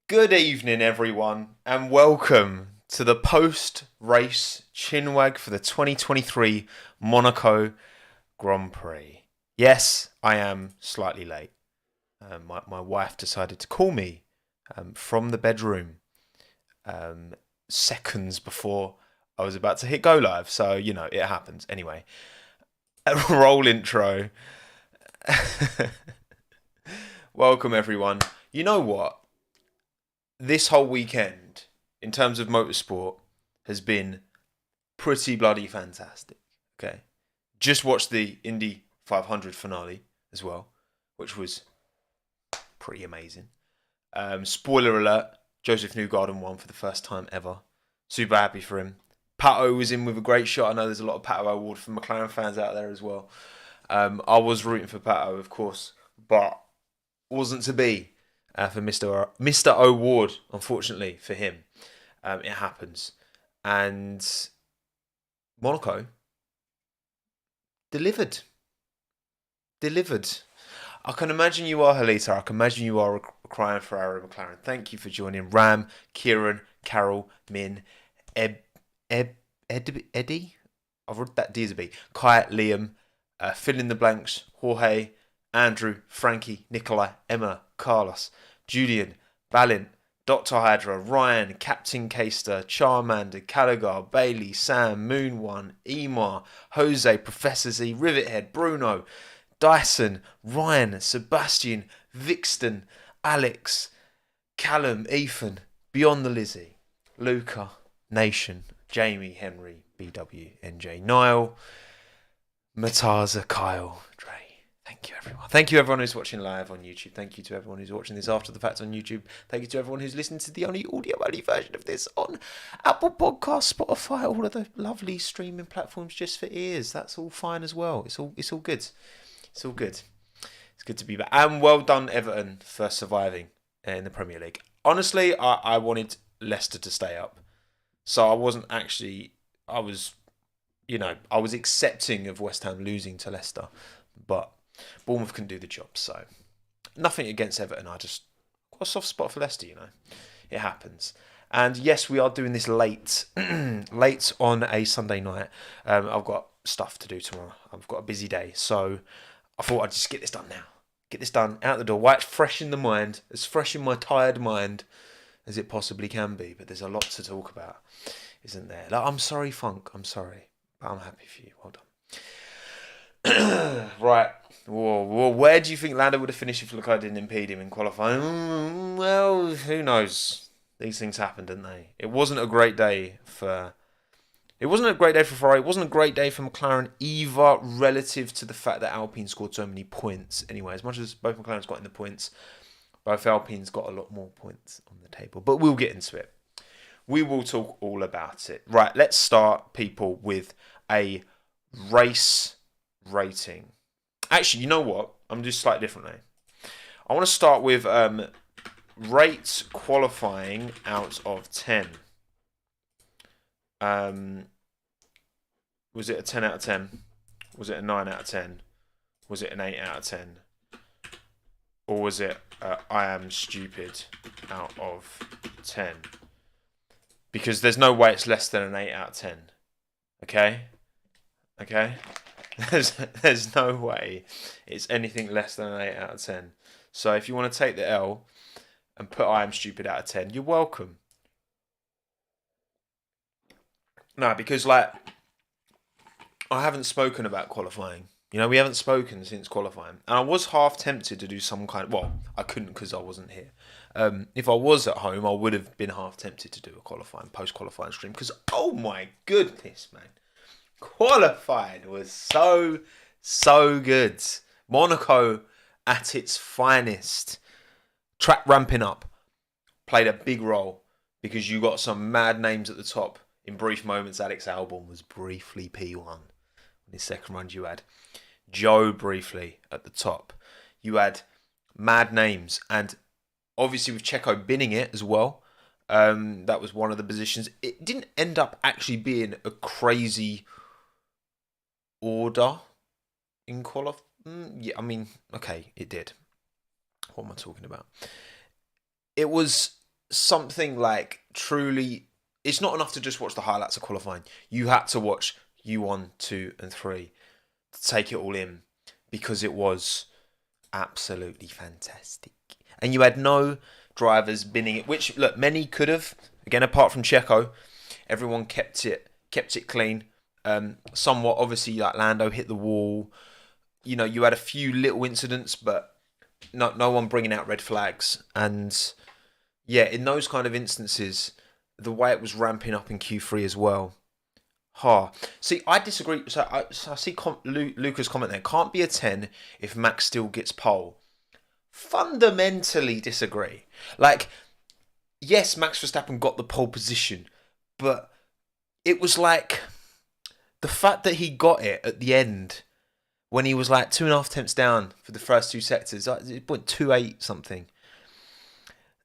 Good evening, everyone, and welcome to the post-race Chinwag for the 2023 Monaco Grand Prix. Yes, I am slightly late. My wife decided to call me from the bedroom seconds before I was about to hit go live, so it happens. Anyway, a roll intro. Welcome, everyone. You know what? This whole weekend, in terms of motorsport, has been pretty bloody fantastic. Okay, just watched the Indy 500 finale as well, which was pretty amazing. Spoiler alert: Joseph Newgarden won for the first time ever. Super happy for him. Pato was in with a great shot. I know there's a lot of Pato award for McLaren fans out there as well. I was rooting for Pato, of course, but wasn't to be. For Mr. O'Ward, unfortunately for him. It happens. And Monaco delivered. I can imagine you are Halita. I can imagine you are crying Ferrari McLaren. Thank you for joining. Ram, Kieran, Carol, Min, Eddie? I've read that D as a B. Kai, Liam, fill in the blanks, Jorge, Andrew, Frankie, Nikolai, Emma, Carlos, Julian, Balint, Dr. Hydra, Ryan, Captain Caster, Charmander, Callagher, Bailey, Sam, Moon One, Emar, Jose, Professor Z, Rivethead, Bruno, Dyson, Ryan, Sebastian, Vixton, Alex, Callum, Ethan, Beyond the Lizzie, Luca, Nation, Jamie, Henry, BW, NJ, Niall, Mataza, Kyle, Dre. Thank you, everyone. Thank you, everyone who's watching live on YouTube. Thank you to everyone who's watching this after the fact on YouTube. Thank you to everyone who's listening to the only audio-only version of this on Apple Podcasts, Spotify, all of the lovely streaming platforms just for ears. That's all fine as well. It's all good. It's all good. It's good to be back. And well done, Everton, for surviving in the Premier League. Honestly, I wanted Leicester to stay up. So I wasn't actually... I was accepting of West Ham losing to Leicester. But Bournemouth can do the job, so nothing against Everton. I just got a soft spot for Leicester, It happens. And yes, we are doing this late on a Sunday night. I've got stuff to do tomorrow. I've got a busy day, so I thought I'd just get this done now. Get this done, out the door, while it's fresh in the mind, as fresh in my tired mind as it possibly can be. But there's a lot to talk about, isn't there? I'm sorry, Funk. I'm sorry, but I'm happy for you. Well done. Right. Whoa. Where do you think Lando would have finished if Leclerc didn't impede him in qualifying? Well, who knows? These things happen, didn't they? It wasn't a great day for Ferrari. It wasn't a great day for McLaren either, relative to the fact that Alpine scored so many points. Anyway, as much as both McLaren's got in the points, both Alpine's got a lot more points on the table. But we'll get into it. We will talk all about it. Right, let's start, people, with a race rating. Actually, you know what? I'm going to do slightly differently. I want to start with rates qualifying out of 10. Was it a 10 out of 10? Was it a 9 out of 10? Was it an 8 out of 10? Or was it I am stupid out of 10? Because there's no way it's less than an 8 out of 10. Okay? There's no way it's anything less than an 8 out of 10. So if you want to take the L and put I am stupid out of 10, you're welcome. No, because I haven't spoken about qualifying. We haven't spoken since qualifying. And I was half tempted to do some kind of... Well, I couldn't because I wasn't here. If I was at home, I would have been half tempted to do a post-qualifying stream. Because, oh my goodness, man. Qualifying was so good. Monaco at its finest. Track ramping up played a big role because you got some mad names at the top. In brief moments, Alex Albon was briefly P1. In his second run, you had Joe briefly at the top. You had mad names. And obviously with Checo binning it as well, that was one of the positions. It didn't end up actually being a crazy order in qualifying. Yeah, okay, it did. What am I talking about? It was something like truly, it's not enough to just watch the highlights of qualifying. You had to watch U1, 2, and 3 to take it all in because it was absolutely fantastic. And you had no drivers binning it, which look, many could have. Again, apart from Checo, everyone kept it clean. Somewhat obviously, like Lando hit the wall. You know, you had a few little incidents, but no one bringing out red flags. And yeah, in those kind of instances, the way it was ramping up in Q3 as well. See, I disagree. So I see Luca's comment there. Can't be a 10 if Max still gets pole. Fundamentally disagree. Like, yes, Max Verstappen got the pole position, but it was like the fact that he got it at the end when he was like 2.5 tenths down for the first two sectors. It went 2.8 something.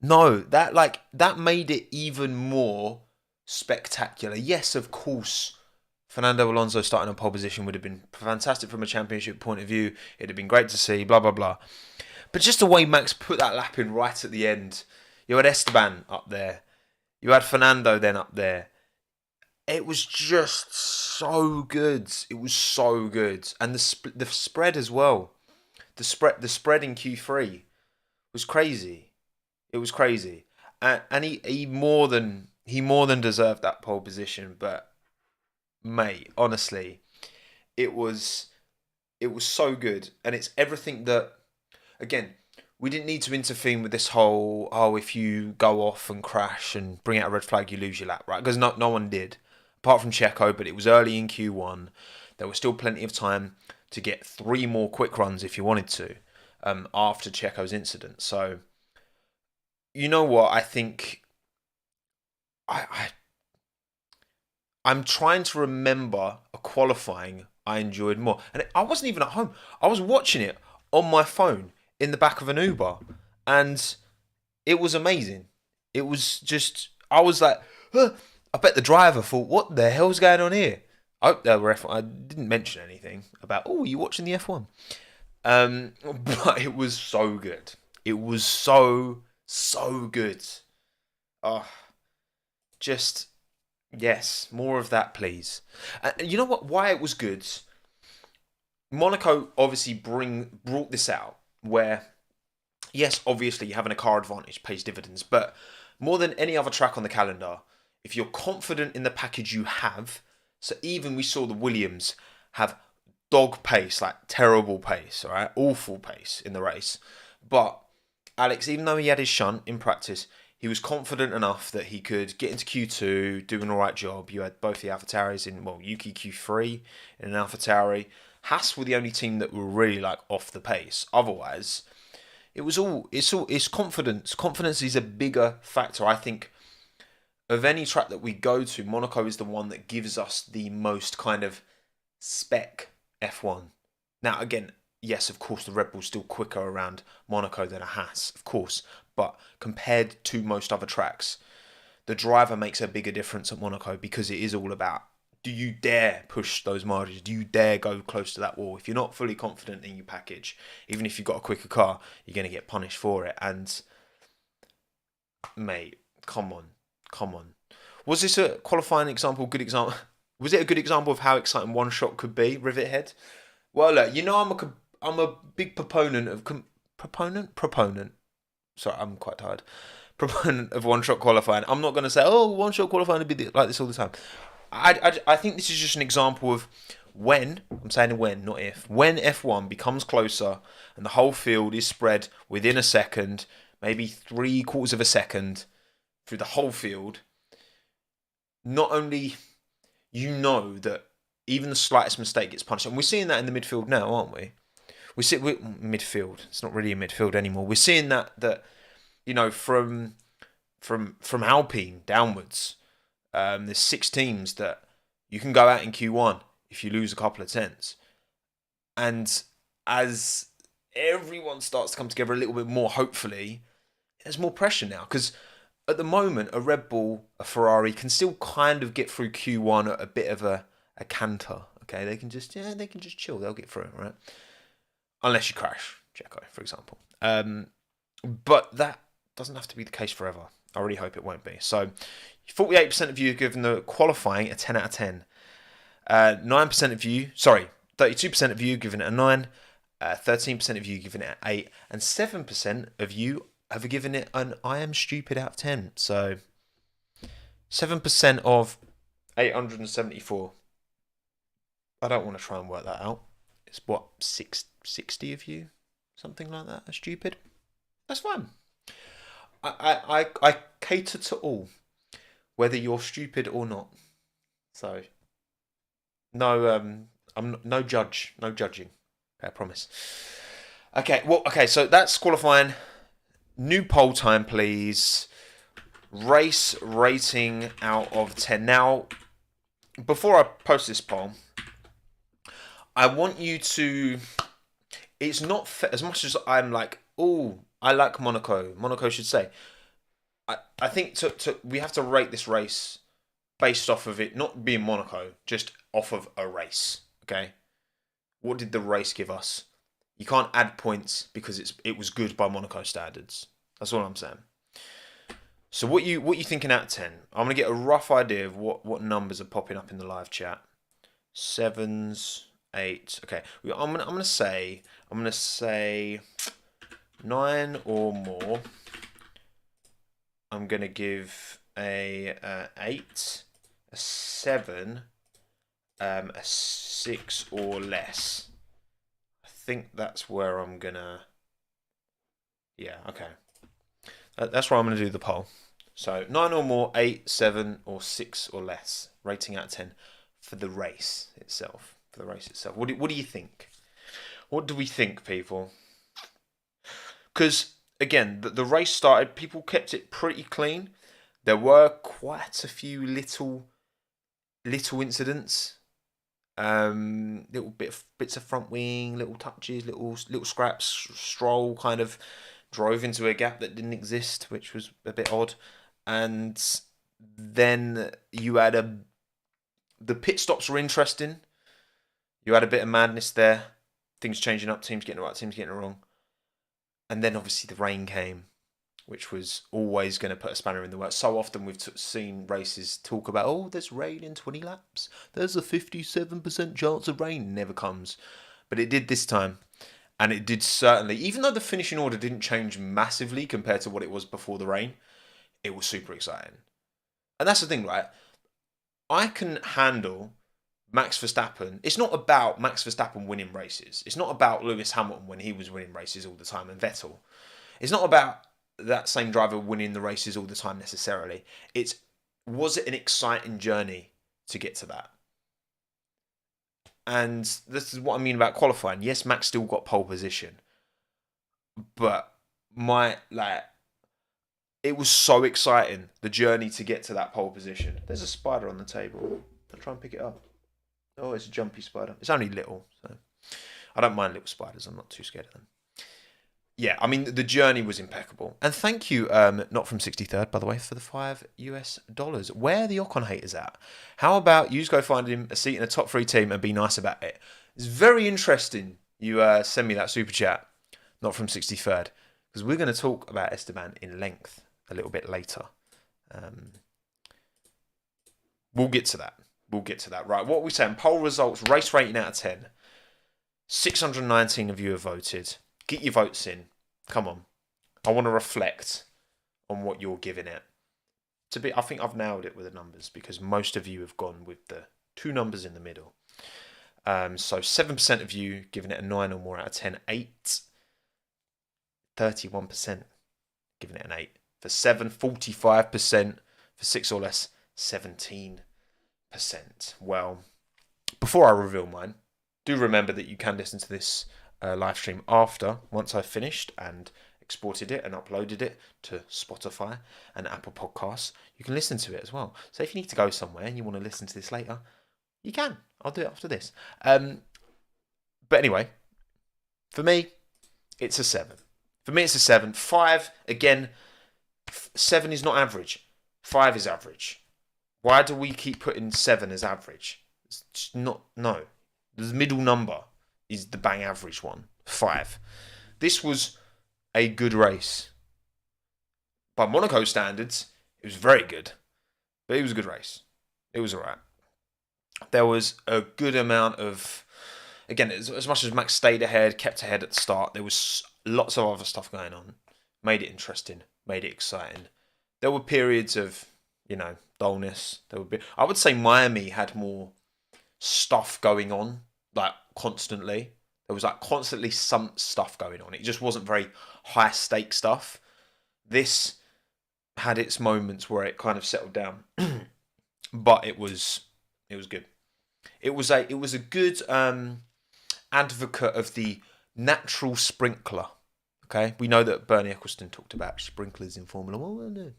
No, that made it even more spectacular. Yes, of course, Fernando Alonso starting on pole position would have been fantastic from a championship point of view. It'd have been great to see, blah, blah, blah. But just the way Max put that lap in right at the end. You had Esteban up there. You had Fernando then up there. It was just so good. It was so good. And the spread as well. The spread in Q3 was crazy. It was crazy. And he more than deserved that pole position. But mate, honestly, it was so good. And it's everything that, again, we didn't need to intervene with this whole, if you go off and crash and bring out a red flag, you lose your lap, right? Because no one did, apart from Checo, but it was early in Q1. There was still plenty of time to get 3 more quick runs if you wanted to, after Checo's incident. So, you know what? I think I'm trying to remember a qualifying I enjoyed more. And I wasn't even at home. I was watching it on my phone in the back of an Uber. And it was amazing. It was just, I was like, I bet the driver thought, what the hell's going on here? I hope they were F1. I didn't mention anything about, you watching the F1. But it was so good. It was so good. Oh, just, yes, more of that, please. You know what? Why it was good? Monaco obviously brought this out where, yes, obviously having a car advantage pays dividends, but more than any other track on the calendar, if you're confident in the package you have, so even we saw the Williams have dog pace, like terrible pace, all right, awful pace in the race, but Alex, even though he had his shunt in practice, he was confident enough that he could get into Q2, do an alright job. You had both the AlphaTauris in, Yuki Q3 in an AlphaTauri. Haas were the only team that were really like off the pace. Otherwise, it's confidence. Confidence is a bigger factor. I think of any track that we go to, Monaco is the one that gives us the most kind of spec F1. Now, again, yes, of course, the Red Bull's still quicker around Monaco than a Haas, of course. But compared to most other tracks, the driver makes a bigger difference at Monaco because it is all about, do you dare push those margins? Do you dare go close to that wall? If you're not fully confident in your package, even if you've got a quicker car, you're going to get punished for it. And, mate, come on. Was this a qualifying example, good example? Was it a good example of how exciting one shot could be, Rivet Head? Well, look, you know I'm a big proponent of... Proponent? Sorry, I'm quite tired. Proponent of one-shot qualifying. I'm not going to say, one-shot qualifying would be like this all the time. I think this is just an example of when, I'm saying when, not if, when F1 becomes closer and the whole field is spread within a second, maybe 3/4 of a second through the whole field, not only you know that even the slightest mistake gets punished, and we're seeing that in the midfield now, aren't we? We midfield. It's not really a midfield anymore. We're seeing that you know from Alpine downwards, there's 6 teams that you can go out in Q1 if you lose a couple of tenths, and as everyone starts to come together a little bit more, hopefully, there's more pressure now because at the moment a Red Bull, a Ferrari can still kind of get through Q1 at a bit of a canter. Okay, they can just chill. They'll get through it, right? Unless you crash, Checo, for example. But that doesn't have to be the case forever. I really hope it won't be. So 48% of you have given the qualifying a 10 out of 10. 9% of you, 32% of you giving it a 9. 13% of you giving it an 8. And 7% of you have given it an I am stupid out of 10. So 7% of 874. I don't want to try and work that out. It's what, 60 of you? Something like that are stupid. That's fine. I cater to all, whether you're stupid or not. So no no judging. I promise. Okay, so that's qualifying. New poll time, please. Race rating out of 10. Now, before I post this poll, I want you to... It's not as much as I'm like, oh, I like Monaco. Monaco should say. I think we have to rate this race based off of it not being Monaco, just off of a race. Okay, what did the race give us? You can't add points because it was good by Monaco standards. That's all I'm saying. So what you thinking out of 10? I'm gonna get a rough idea of what numbers are popping up in the live chat. 7s, 8. Okay, I'm gonna say 9 or more. I'm gonna give a 8, a 7, a 6 or less. I think that's where I'm gonna. Yeah, okay. That's where I'm gonna do the poll. So 9 or more, 8, 7 or 6 or less. Rating out of 10 for the race itself. What do you think? What do we think, people? Because again, the race started. People kept it pretty clean. There were quite a few little incidents. Little bits of front wing, little touches, little scraps. Stroll kind of drove into a gap that didn't exist, which was a bit odd. And then you had the pit stops were interesting. You had a bit of madness there. Things changing up, teams getting it right, teams getting it wrong. And then obviously the rain came, which was always going to put a spanner in the works. So often we've seen races talk about, oh, there's rain in 20 laps. There's a 57% chance of rain. Never comes. But it did this time. And it did certainly, even though the finishing order didn't change massively compared to what it was before the rain, it was super exciting. And that's the thing, right? I can handle Max Verstappen. It's not about Max Verstappen winning races. It's not about Lewis Hamilton when he was winning races all the time and Vettel. It's not about that same driver winning the races all the time necessarily. Was it an exciting journey to get to that? And this is what I mean about qualifying. Yes, Max still got pole position. But it was so exciting, the journey to get to that pole position. There's a spider on the table. I'll try and pick it up. Oh, it's a jumpy spider. It's only little, so I don't mind little spiders. I'm not too scared of them. Yeah, I mean, the journey was impeccable. And thank you, not from 63rd, by the way, for the $5. Where are the Ocon haters at? How about you just go find him a seat in a top 3 team and be nice about it? It's very interesting you send me that super chat, not from 63rd, because we're going to talk about Esteban in length a little bit later. We'll get to that. Right, what are we saying? Poll results, race rating out of 10. 619 of you have voted. Get your votes in. Come on. I want to reflect on what you're giving it. I think I've nailed it with the numbers because most of you have gone with the 2 numbers in the middle. So 7% of you giving it a 9 or more out of 10. 8. 31% giving it an 8. For 7, 45%. For 6 or less, 17%. Well, before I reveal mine, do remember that you can listen to this live stream once I've finished and exported it and uploaded it to Spotify and Apple Podcasts. You can listen to it as well. So if you need to go somewhere and you want to listen to this later, you can. I'll do it after this. But anyway, for me, it's a 7. 7. 5, again, 7 is not average. 5 is average. Why do we keep putting 7 as average? It's just not, no. The middle number is the bang average one. 5. This was a good race. by Monaco standards, it was very good. But it was a good race. It was alright. There was a good amount of... Again, as much as Max stayed ahead, kept ahead at the start, there was lots of other stuff going on. Made it interesting. Made it exciting. There were periods of, dullness. I would say Miami had more stuff going on, like, constantly. There was, like, constantly some stuff going on. It just wasn't very high-stake stuff. This had its moments where it kind of settled down. But it was good. It was a good advocate of the natural sprinkler. Okay, we know that Bernie Ecclestone talked about sprinklers in Formula One. No.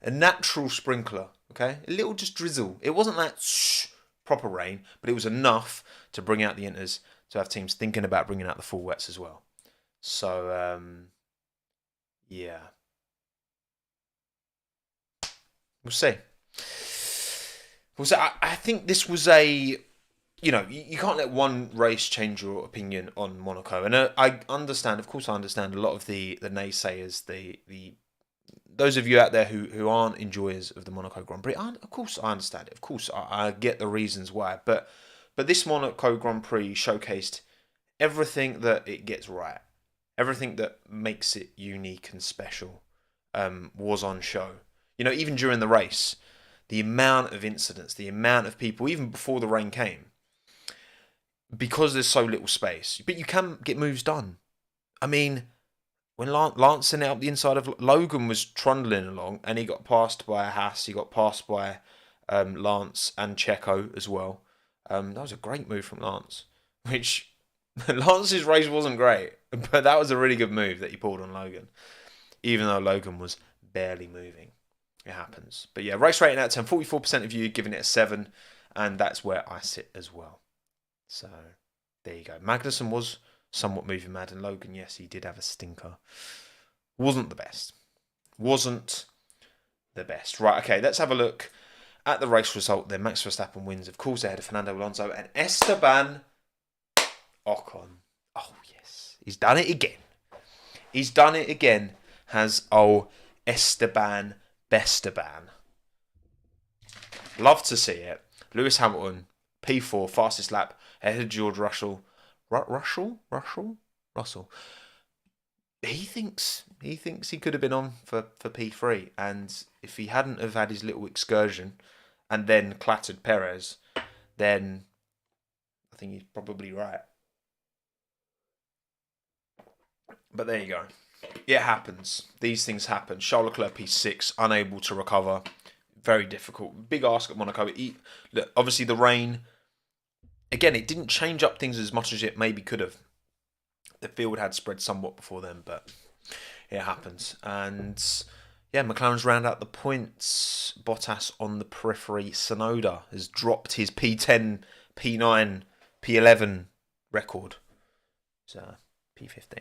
A natural sprinkler. Okay, a little just drizzle. It wasn't like proper rain, but it was enough to bring out the inters, to have teams thinking about bringing out the full wets as well. So yeah, we'll see. I think this was you can't let one race change your opinion on Monaco. And I understand, of course I understand a lot of the naysayers, those of you out there who aren't enjoyers of the Monaco Grand Prix. Of course I understand it. Of course I get the reasons why. But this Monaco Grand Prix showcased everything that it gets right. Everything that makes it unique and special was on show. Even during the race, the amount of incidents, the amount of people, even before the rain came, because there's so little space. But you can get moves done. I mean, when Lance sent it up the inside of Logan was trundling along, and he got passed by a Haas, he got passed by Lance and Checo as well. That was a great move from Lance, which Lance's race wasn't great, but that was a really good move that he pulled on Logan, even though Logan was barely moving. It happens. But yeah, race rating out of 10, 44% of you giving it a 7, and that's where I sit as well. So there you go. Magnussen was somewhat moving mad, and Logan, yes, he did have a stinker. Wasn't the best. Right, okay, let's have a look at the race result then. Max Verstappen wins, of course, ahead of Fernando Alonso and Esteban Ocon. Oh, yes. He's done it again. Has Esteban Bestaban. Love to see it. Lewis Hamilton, P4, fastest lap, ahead of George Russell. Russell? He thinks he could have been on for P3, and if he hadn't have had his little excursion and then clattered Perez, then I think he's probably right. But there you go. It happens. These things happen. Charles Leclerc P6, unable to recover. Very difficult. Big ask at Monaco. Look, obviously the rain, again, it didn't change up things as much as it maybe could have. The field had spread somewhat before then, but it happens. And yeah, McLaren's round out the points. Bottas on the periphery. Tsunoda has dropped his P10, P9, P11 record. So P15.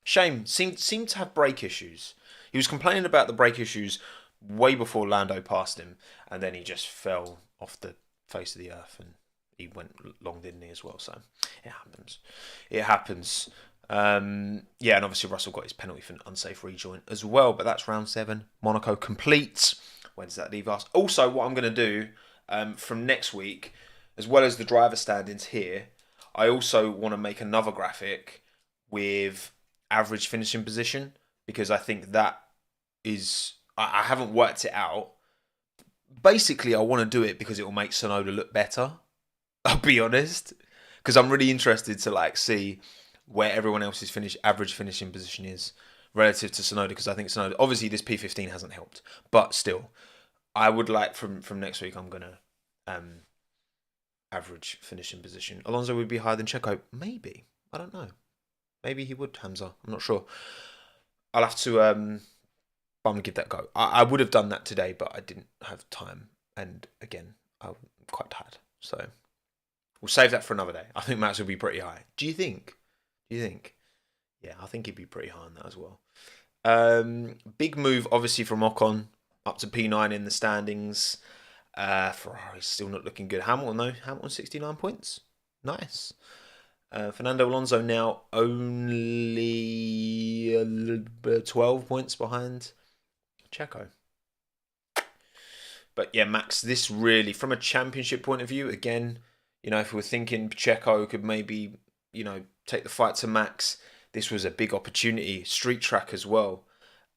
Shame. Seemed to have brake issues. He was complaining about the brake issues way before Lando passed him, and then he just fell off the face of the earth, and he went long, didn't he, as well? So it happens. Yeah, and obviously Russell got his penalty for an unsafe rejoin as well, but that's round 7. Monaco complete. When does that leave us? Also, what I'm going to do from next week, as well as the driver standings here, I also want to make another graphic with average finishing position, because I think that is... I haven't worked it out. Basically, I want to do it because it will make Tsunoda look better. I'll be honest. Because I'm really interested to see where everyone else's average finishing position is relative to Tsunoda. Because I think Tsunoda... Obviously, this P15 hasn't helped. But still, I would like from next week, I'm going to average finishing position. Alonso would be higher than Checo. Maybe. I don't know. Maybe he would, Hamza. I'm not sure. I'll have to... I'm going to give that a go. I would have done that today, but I didn't have time. And again, I'm quite tired. So we'll save that for another day. I think Max will be pretty high. Do you think? Yeah, I think he'd be pretty high on that as well. Big move, obviously, from Ocon up to P9 in the standings. Ferrari's still not looking good. Hamilton, though. Hamilton, 69 points. Nice. Fernando Alonso now only 12 points behind Checo. But yeah, Max, this really, from a championship point of view, again, if we were thinking Checo could maybe, take the fight to Max, this was a big opportunity. Street track as well.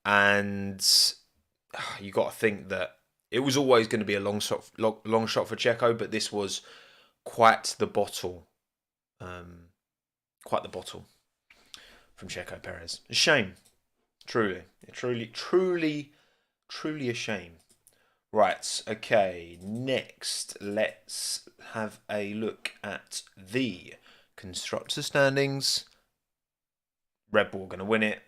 And you got to think that it was always going to be a long shot for Checo, but this was quite the bottle. Quite the bottle from Checo Perez. A shame. Truly a shame. Right, okay, next let's have a look at the Constructor standings. Red Bull are going to win it.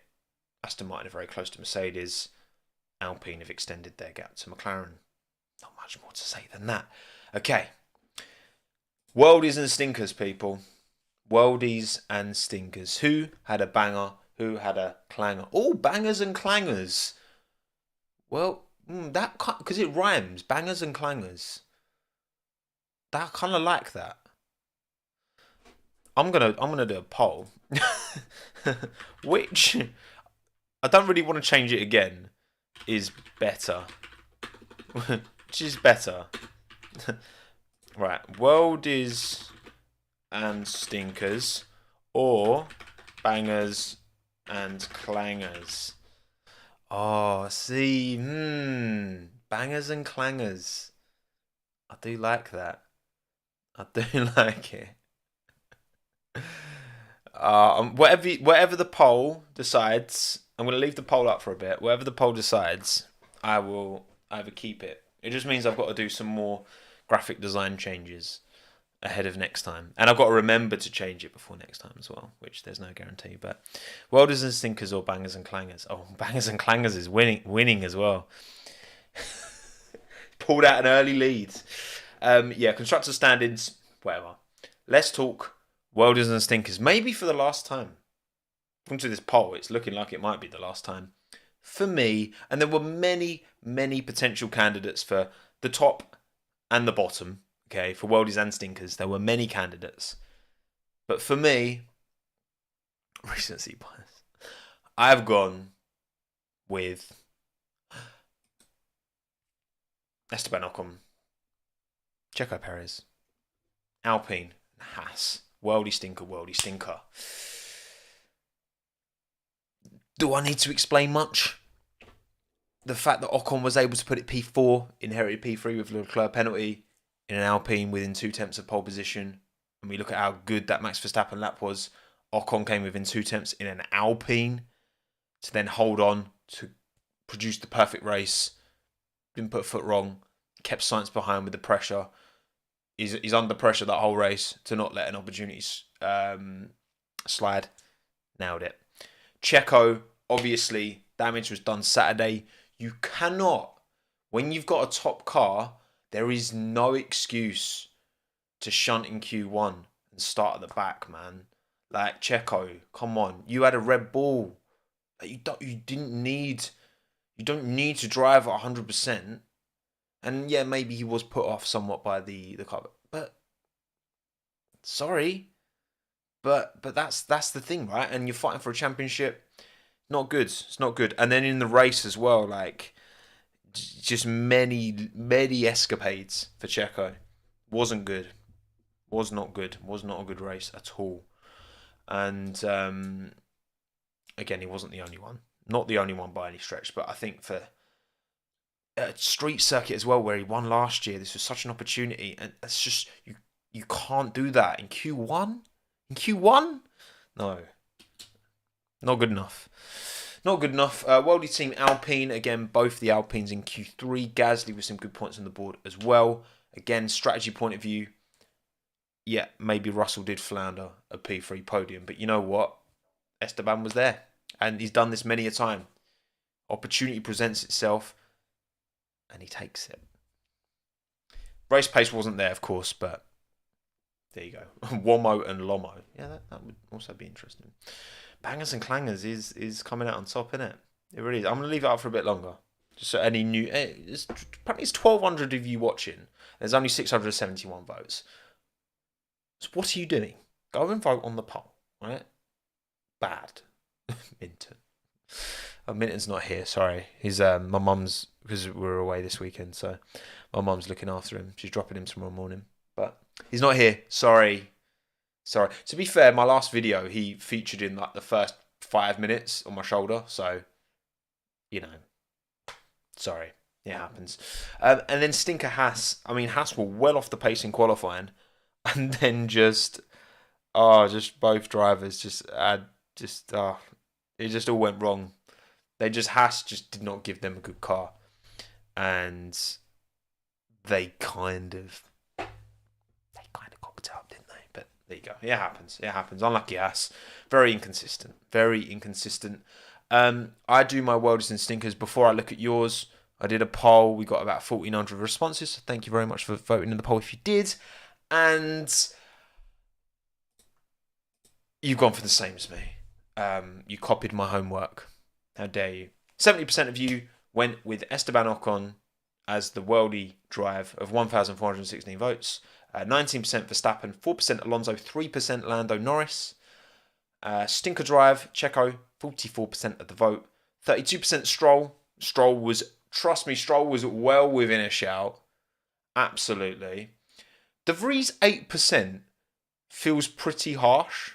Aston Martin are very close to Mercedes. Alpine have extended their gap to McLaren. Not much more to say than that. Okay. Worldies and stinkers, people. Worldies and stinkers. Who had a banger? Who had a clanger? Oh, bangers and clangers. Well, that because it rhymes, bangers and clangers. That kind of like that. I'm gonna do a poll, which I don't really want to change it again. Is better, which is better. Right, worldies and stinkers, or bangers and clangers. Oh, see, bangers and clangers. I do like that. I do like it. Whatever the poll decides, I'm going to leave the poll up for a bit. Whatever the poll decides, I will either keep it. It just means I've got to do some more graphic design changes ahead of next time. And I've got to remember to change it before next time as well, which there's no guarantee. But welders and stinkers or bangers and clangers. Oh, bangers and clangers is winning as well. Pulled out an early lead. Yeah, constructor standings, whatever. Let's talk welders and stinkers. Maybe for the last time. According to this poll, it's looking like it might be the last time. For me, and there were many, many potential candidates for the top and the bottom. Okay, for worldies and stinkers, there were many candidates. But for me, recency bias, I've gone with Esteban Ocon, Checo Perez, Alpine, and Haas. Worldy stinker. Do I need to explain much? The fact that Ocon was able to put it P4, inherited P3 with Leclerc penalty, in an Alpine within 2 tenths of pole position, and we look at how good that Max Verstappen lap was, Ocon came within 2 tenths in an Alpine to then hold on to produce the perfect race, didn't put a foot wrong, kept Sainz behind with the pressure. He's under pressure that whole race to not let an opportunity slide. Nailed it. Checo, obviously, damage was done Saturday. You cannot, when you've got a top car, there is no excuse to shunt in Q1 and start at the back, man. Like, Checo, come on. You had a Red Bull. You don't need to drive at 100%. And yeah, maybe he was put off somewhat by the car. But sorry. But that's the thing, right? And you're fighting for a championship. Not good. It's not good. And then in the race as well, like, just many escapades for Checo. Wasn't good. Was not good. Was not a good race at all. And again, he wasn't the only one. Not the only one by any stretch, but I think for a street circuit as well, where he won last year, this was such an opportunity, and it's just you can't do that in Q1. In Q1, no, not good enough. Not good enough. Worldy team Alpine, again, both the Alpines in Q3. Gasly with some good points on the board as well. Again, strategy point of view, yeah, maybe Russell did flounder a P3 podium, but you know what? Esteban was there, and he's done this many a time. Opportunity presents itself, and he takes it. Race pace wasn't there, of course, but there you go. Womo and Lomo. Yeah, that would also be interesting. Bangers and clangers is coming out on top, isn't it? It really is. I'm going to leave it up for a bit longer. Just so any new... apparently it's 1,200 of you watching. There's only 671 votes. So what are you doing? Go and vote on the poll, right? Bad. Minton. Oh, Minton's not here. Sorry, he's my mum's, because we're away this weekend. So my mum's looking after him. She's dropping him tomorrow morning, but he's not here. Sorry. To be fair, my last video he featured in like the first 5 minutes on my shoulder. So, you know, sorry. It happens. And then stinker Haas. I mean, Haas were well off the pace in qualifying, and then just both drivers it just all went wrong. Haas just did not give them a good car, and they kind of cocked it up, didn't they? But there you go. It happens. Unlucky Haas. Very inconsistent. I do my worldies and stinkers before I look at yours. I did a poll. We got about 1,400 responses. So thank you very much for voting in the poll if you did. And you've gone for the same as me. You copied my homework. How dare you? 70% of you went with Esteban Ocon as the worldie drive of 1,416 votes. 19% Verstappen, 4% Alonso, 3% Lando Norris. Stinker drive, Checo, 44% of the vote. 32% Stroll. Stroll was well within a shout. Absolutely. De Vries, 8% feels pretty harsh.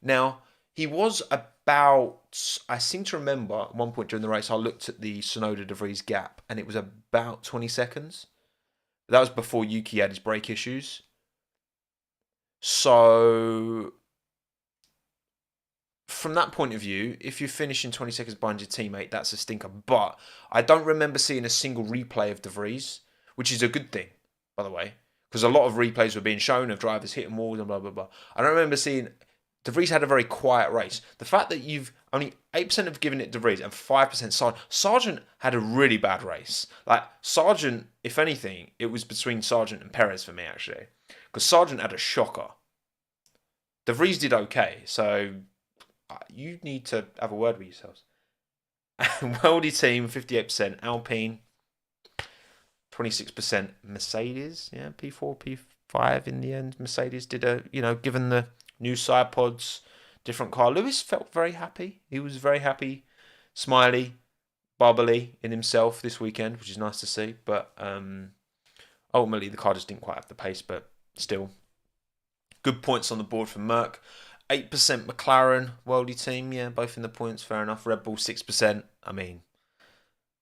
Now, he was about, I seem to remember at one point during the race, I looked at the Tsunoda De Vries gap and it was about 20 seconds. That was before Yuki had his brake issues. So, from that point of view, if you're finishing 20 seconds behind your teammate, that's a stinker. But I don't remember seeing a single replay of De Vries, which is a good thing, by the way, because a lot of replays were being shown of drivers hitting walls and blah, blah, blah. I don't remember seeing... De Vries had a very quiet race. The fact that you've only 8% have given it De Vries and 5% Sargent. Sargent had a really bad race. Like, Sargent, if anything, it was between Sargent and Perez for me, actually. Because Sargent had a shocker. De Vries did okay, so you need to have a word with yourselves. Worldy team, 58%. Alpine, 26%. Mercedes, yeah, P4, P5 in the end. Mercedes did given the new side pods, different car. Lewis felt very happy. He was very happy, smiley, bubbly in himself this weekend, which is nice to see. But ultimately, the car just didn't quite have the pace, but still. Good points on the board for Merc. 8% McLaren, worldy team, yeah, both in the points, fair enough. Red Bull, 6%. I mean,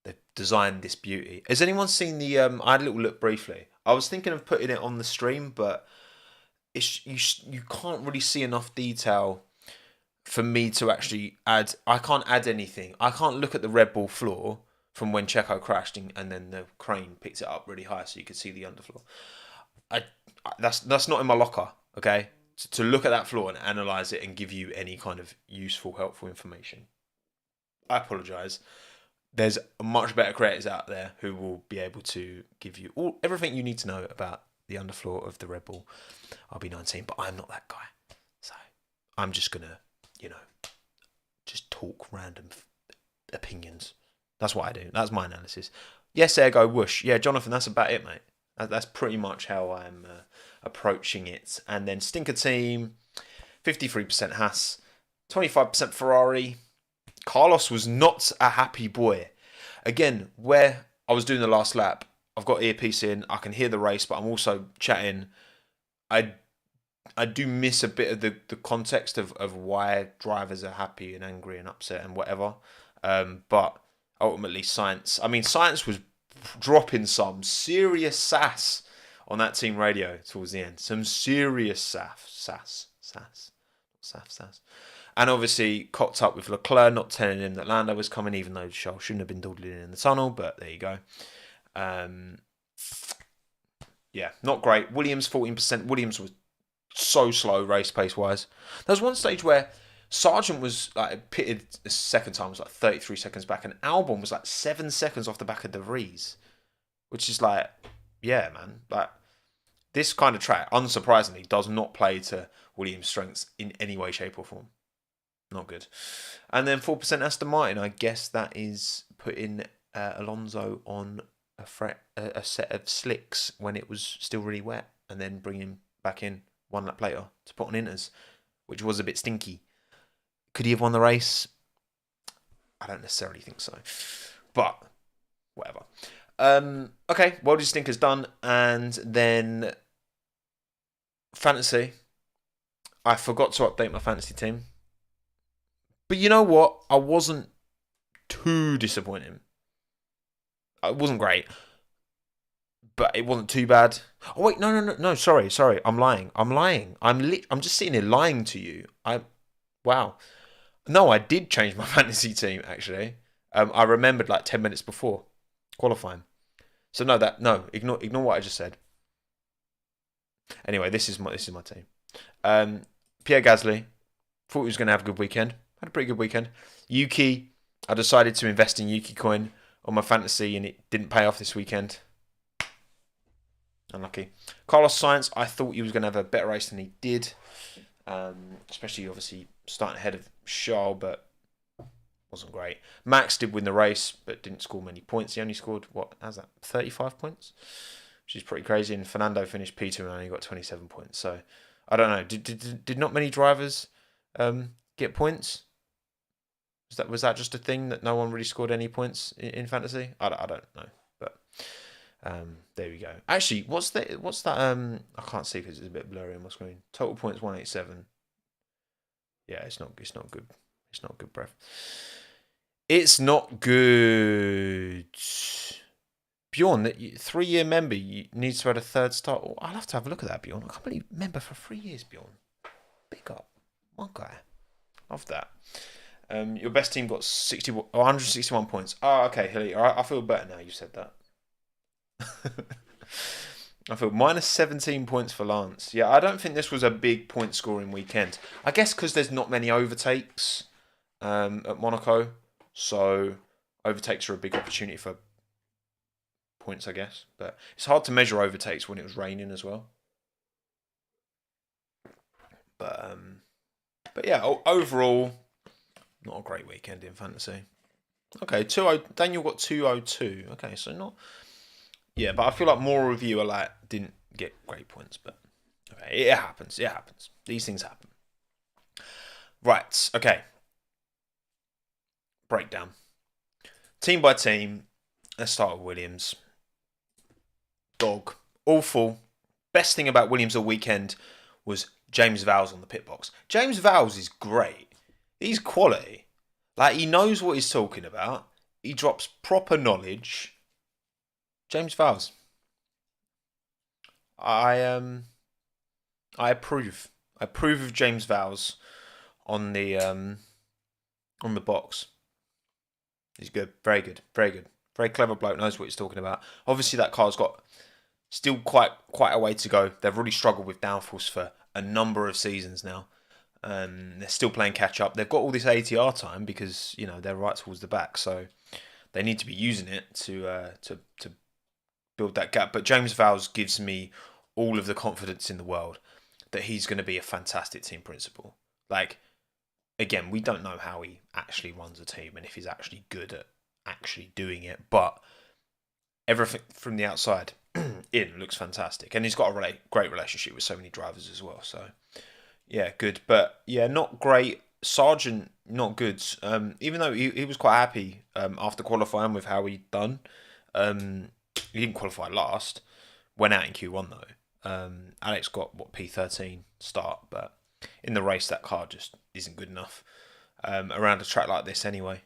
they've designed this beauty. Has anyone seen the... I had a little look briefly. I was thinking of putting it on the stream, but... you can't really see enough detail for me to actually add. I can't add anything. I can't look at the Red Bull floor from when Checo crashed and then the crane picked it up really high so you could see the underfloor. That's not in my locker, okay? To look at that floor and analyse it and give you any kind of useful, helpful information. I apologise. There's much better creators out there who will be able to give you everything you need to know about the underfloor of the Red Bull RB19, but I'm not that guy. So I'm just going to, just talk random opinions. That's what I do. That's my analysis. Yes, ergo, whoosh. Yeah, Jonathan, that's about it, mate. That's pretty much how I'm approaching it. And then Stinker Team, 53% Haas, 25% Ferrari. Carlos was not a happy boy. Again, where I was doing the last lap, I've got earpiece in, I can hear the race, but I'm also chatting. I do miss a bit of the context of why drivers are happy and angry and upset and whatever. But ultimately, Science was dropping some serious sass on that team radio towards the end. Some serious sass. And obviously, cocked up with Leclerc, not telling him that Lando was coming, even though Charles shouldn't have been dawdling in the tunnel, but there you go. Yeah, not great. Williams, 14%. Williams was so slow race pace wise. There was one stage where Sargent was pitted the second time, was 33 seconds back, and Albon was 7 seconds off the back of De Vries, which is yeah, man. This kind of track, unsurprisingly, does not play to Williams' strengths in any way, shape, or form. Not good. And then 4% Aston Martin. I guess that is putting Alonso on a set of slicks when it was still really wet, and then bring him back in one lap later to put on inters, which was a bit stinky. Could he have won the race? I don't necessarily think so. But, whatever. Okay, Worldies Stinker's done. And then fantasy. I forgot to update my fantasy team. But you know what? I wasn't too disappointing. It wasn't great. But it wasn't too bad. Oh wait, no. Sorry. I'm lying. I'm just sitting here lying to you. Wow. No, I did change my fantasy team actually. I remembered like 10 minutes before qualifying. So ignore what I just said. Anyway, this is my team. Pierre Gasly, thought he was going to have a good weekend. Had a pretty good weekend. Yuki, I decided to invest in Yuki coin on my fantasy and it didn't pay off this weekend. Unlucky. Carlos Sainz, I thought he was going to have a better race than he did. Especially, obviously, starting ahead of Charles, but wasn't great. Max did win the race, but didn't score many points. He only scored, 35 points? Which is pretty crazy. And Fernando finished P2 and only got 27 points. So, I don't know. Did not many drivers get points? Was that just a thing that no one really scored any points in fantasy? I don't know. But there we go. Actually, what's that? I can't see because it's a bit blurry on my screen. Total points 187. Yeah, it's not good. It's not good, breath. It's not good. Bjorn, that 3-year member needs to add a third start. Oh, I'll have to have a look at that, Bjorn. I can't believe member for 3 years, Bjorn. Big up, one guy. Love that. Your best team got 161 points. Oh, okay, Hilly. All right, I feel better now. You said that. I feel minus 17 points for Lance. Yeah, I don't think this was a big point scoring weekend. I guess because there's not many overtakes at Monaco, so overtakes are a big opportunity for points, I guess. But it's hard to measure overtakes when it was raining as well. But yeah, overall, not a great weekend in fantasy. Okay, Daniel got 202. Okay, so not. Yeah, but I feel like more of you are didn't get great points, but okay, it happens. These things happen. Right, okay. Breakdown. Team by team. Let's start with Williams. Dog. Awful. Best thing about Williams all weekend was James Vowles on the pit box. James Vowles is great. He's quality. He knows what he's talking about. He drops proper knowledge. James Vowles. I approve. I approve of James Vowles on the box. He's good. Very good. Very clever bloke. Knows what he's talking about. Obviously, that car's got still quite a way to go. They've really struggled with downforce for a number of seasons now. They're still playing catch up. They've got all this ATR time because they're right towards the back, so they need to be using it to build that gap. But James Vowles gives me all of the confidence in the world that he's going to be a fantastic team principal. Again, we don't know how he actually runs a team and if he's actually good at actually doing it, but everything from the outside in looks fantastic. And he's got a great relationship with so many drivers as well. So, yeah, good. But, yeah, not great. Sargent, not good. Even though he was quite happy after qualifying with how he'd done. He didn't qualify last. Went out in Q1 though. Alex got P13 start, but in the race that car just isn't good enough around a track like this anyway.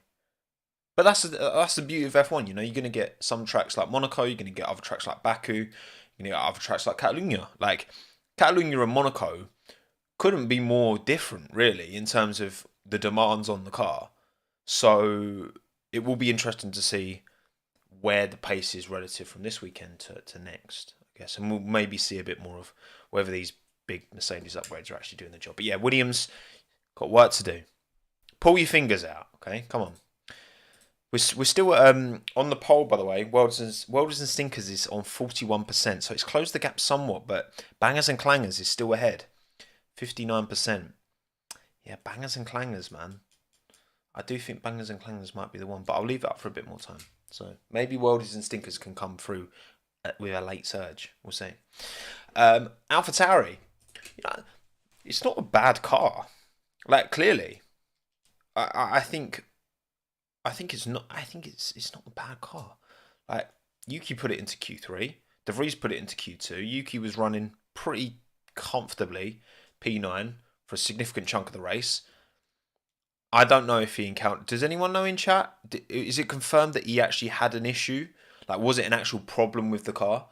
But that's the beauty of F1. You're going to get some tracks like Monaco. You're going to get other tracks like Baku. You're going to get other tracks like Catalunya. Catalunya and Monaco couldn't be more different, really, in terms of the demands on the car. So it will be interesting to see where the pace is relative from this weekend to next, I guess. And we'll maybe see a bit more of whether these big Mercedes upgrades are actually doing the job. But yeah, Williams got work to do. Pull your fingers out, okay? Come on. We're still on the poll, by the way. Welders and Stinkers is on 41%, so it's closed the gap somewhat, but Bangers and Clangers is still ahead, 59%. Yeah, Bangers and Clangers, man. I do think Bangers and Clangers might be the one, but I'll leave it up for a bit more time. So maybe Worldies and Stinkers can come through with a late surge. We'll see. AlphaTauri, it's not a bad car. Clearly, I think I think it's not. I think it's not a bad car. Like Yuki put it into Q3. De Vries put it into Q2. Yuki was running pretty comfortably P9 for a significant chunk of the race. I don't know if he encountered. Does anyone know in chat? Is it confirmed that he actually had an issue? Like, was it an actual problem with the car?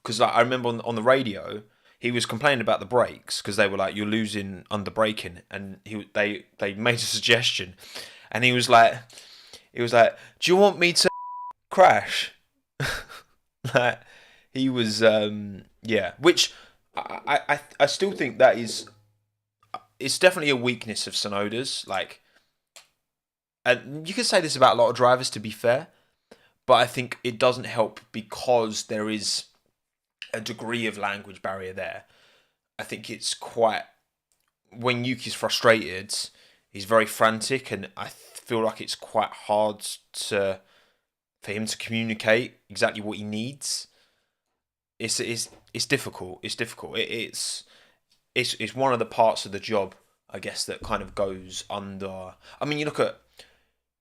Because like, I remember on the radio, he was complaining about the brakes because they were like, "You're losing under braking," and they made a suggestion, and he was like, "Do you want me to crash?" Like, he was yeah, which I still think that is it's definitely a weakness of Sonoda's. Like, and you can say this about a lot of drivers, to be fair, but I think it doesn't help because there is a degree of language barrier there. I think it's quite when Yuki's frustrated, he's very frantic, and I feel like it's quite hard for him to communicate exactly what he needs. It's difficult. It's difficult. It's one of the parts of the job, I guess, that kind of goes under. I mean, you look at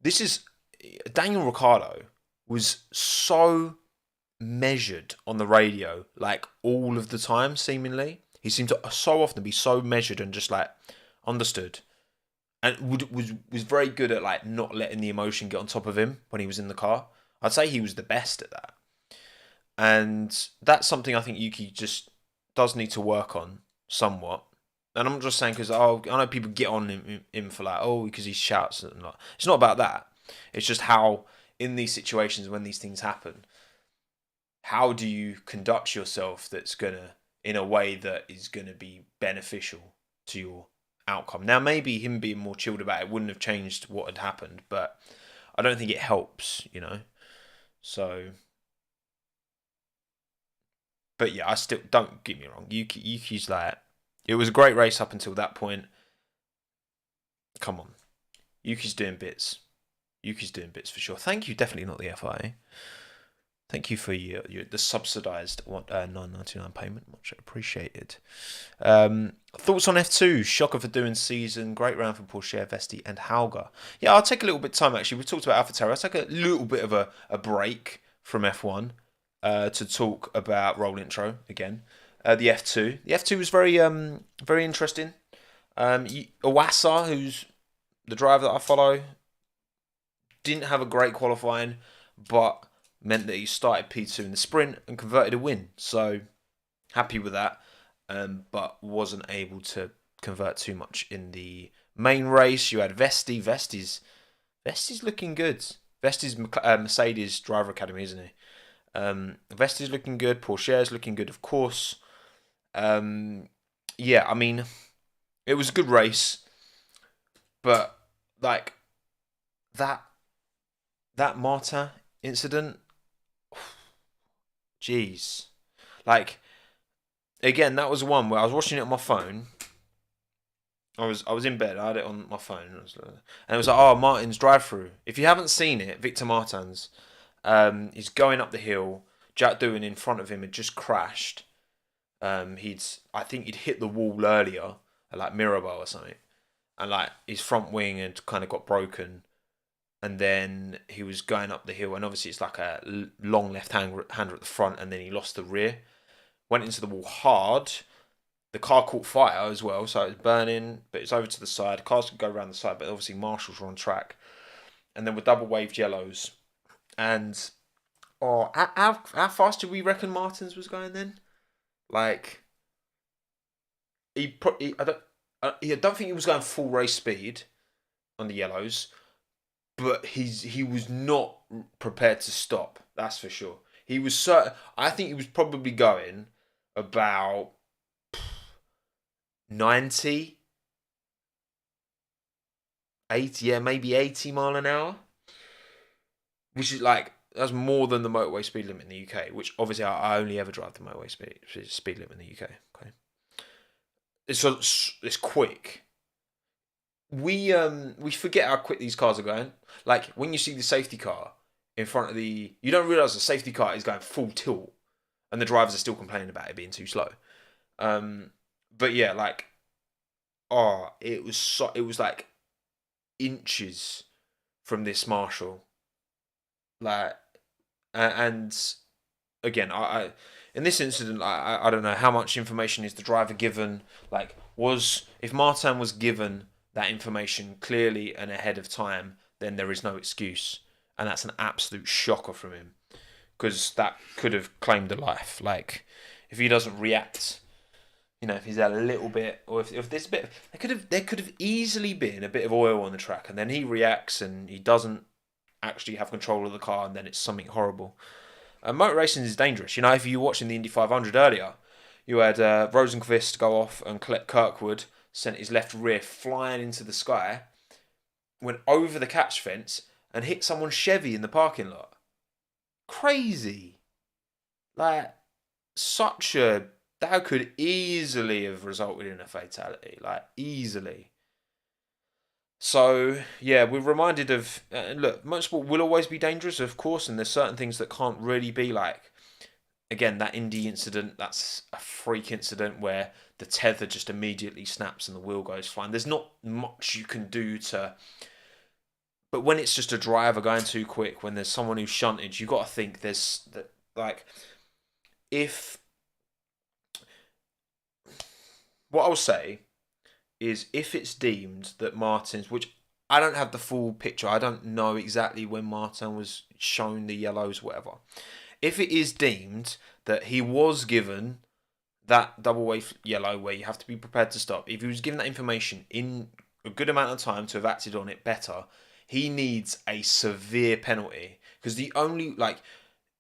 this is Daniel Ricciardo was so measured on the radio, like all of the time, seemingly. He seemed to so often be so measured and just like understood, and was very good at like not letting the emotion get on top of him when he was in the car. I'd say he was the best at that, and that's something I think Yuki just does need to work on somewhat. And I'm just saying because I know people get on him for like, oh, because he shouts and like. It's not about that. It's just how in these situations when these things happen, how do you conduct yourself that's gonna in a way that is gonna be beneficial to your outcome. Now maybe him being more chilled about it wouldn't have changed what had happened, but I don't think it helps, you know. So, but yeah, I still don't get me wrong. Yuki's like it was a great race up until that point. Come on, Yuki's doing bits. Yuki's doing bits for sure. Thank you, definitely not the FIA. Thank you for the subsidised $9.99 payment. Much appreciated. Thoughts on F2? Shocker for doing season. Great round for Porsche, Vesti and Hauger. Yeah, I'll take a little bit of time actually. We've talked about AlphaTauri. I'll take a little bit of a break from F1 to talk about roll intro again. The F2. The F2 was very interesting. Iwasa, who's the driver that I follow, didn't have a great qualifying, but meant that he started P2 in the sprint and converted a win. So happy with that, but wasn't able to convert too much in the main race. You had Vesti. Vesti's looking good. Vesti's Mercedes driver academy, isn't he? Vesti's looking good. Porsche's looking good, of course. Yeah, I mean, it was a good race, but like that Marta incident. Jeez. Like, again, that was one where I was watching it on my phone. I was in bed. I had it on my phone, and it was like, oh, Martin's drive-through. If you haven't seen it, Victor Martins, he's going up the hill. Jack Doohan in front of him had just crashed. I think he'd hit the wall earlier, at like Mirabel or something, and like his front wing had kind of got broken. And then he was going up the hill, and obviously it's like a long left-hander at the front, and then he lost the rear. Went into the wall hard. The car caught fire as well, so it was burning, but it's over to the side. Cars could go around the side, but obviously marshals were on track. And then with double-waved yellows. And, how fast do we reckon Martins was going then? Like, I don't think he was going full race speed on the yellows. But he was not prepared to stop. That's for sure. He was certain. I think he was probably going about 90, 80, yeah, maybe 80 mile an hour, which is like that's more than the motorway speed limit in the UK. Which obviously I only ever drive the motorway speed limit in the UK. Okay, it's quick. We forget how quick these cars are going. Like when you see the safety car in front of you don't realise the safety car is going full tilt, and the drivers are still complaining about it being too slow. But yeah, like, it was like inches from this Marshall. Like, and again, I in this incident, I don't know how much information is the driver given. Like, if Martin was given that information clearly and ahead of time, then there is no excuse, and that's an absolute shocker from him, because that could have claimed a life. Like, if he doesn't react, if he's had a little bit, or if there's a bit, there could have easily been a bit of oil on the track, and then he reacts and he doesn't actually have control of the car, and then it's something horrible. Motor racing is dangerous. If you were watching the Indy 500 earlier, you had Rosenqvist go off and Kirkwood sent his left rear flying into the sky, went over the catch fence and hit someone's Chevy in the parking lot. Crazy. Like, that could easily have resulted in a fatality. Like, easily. So, yeah, we're reminded of... look, motorsport will always be dangerous, of course, and there's certain things that can't really be like... Again, that Indy incident, that's a freak incident where the tether just immediately snaps and the wheel goes flying. There's not much you can do to... But when it's just a driver going too quick, when there's someone who's shunted, you've got to think there's... What I'll say is, if it's deemed that Martin's, which I don't have the full picture, I don't know exactly when Martin was shown the yellows, whatever. If it is deemed that he was given that double wave yellow where you have to be prepared to stop, if he was given that information in a good amount of time to have acted on it better, he needs a severe penalty. Because the only,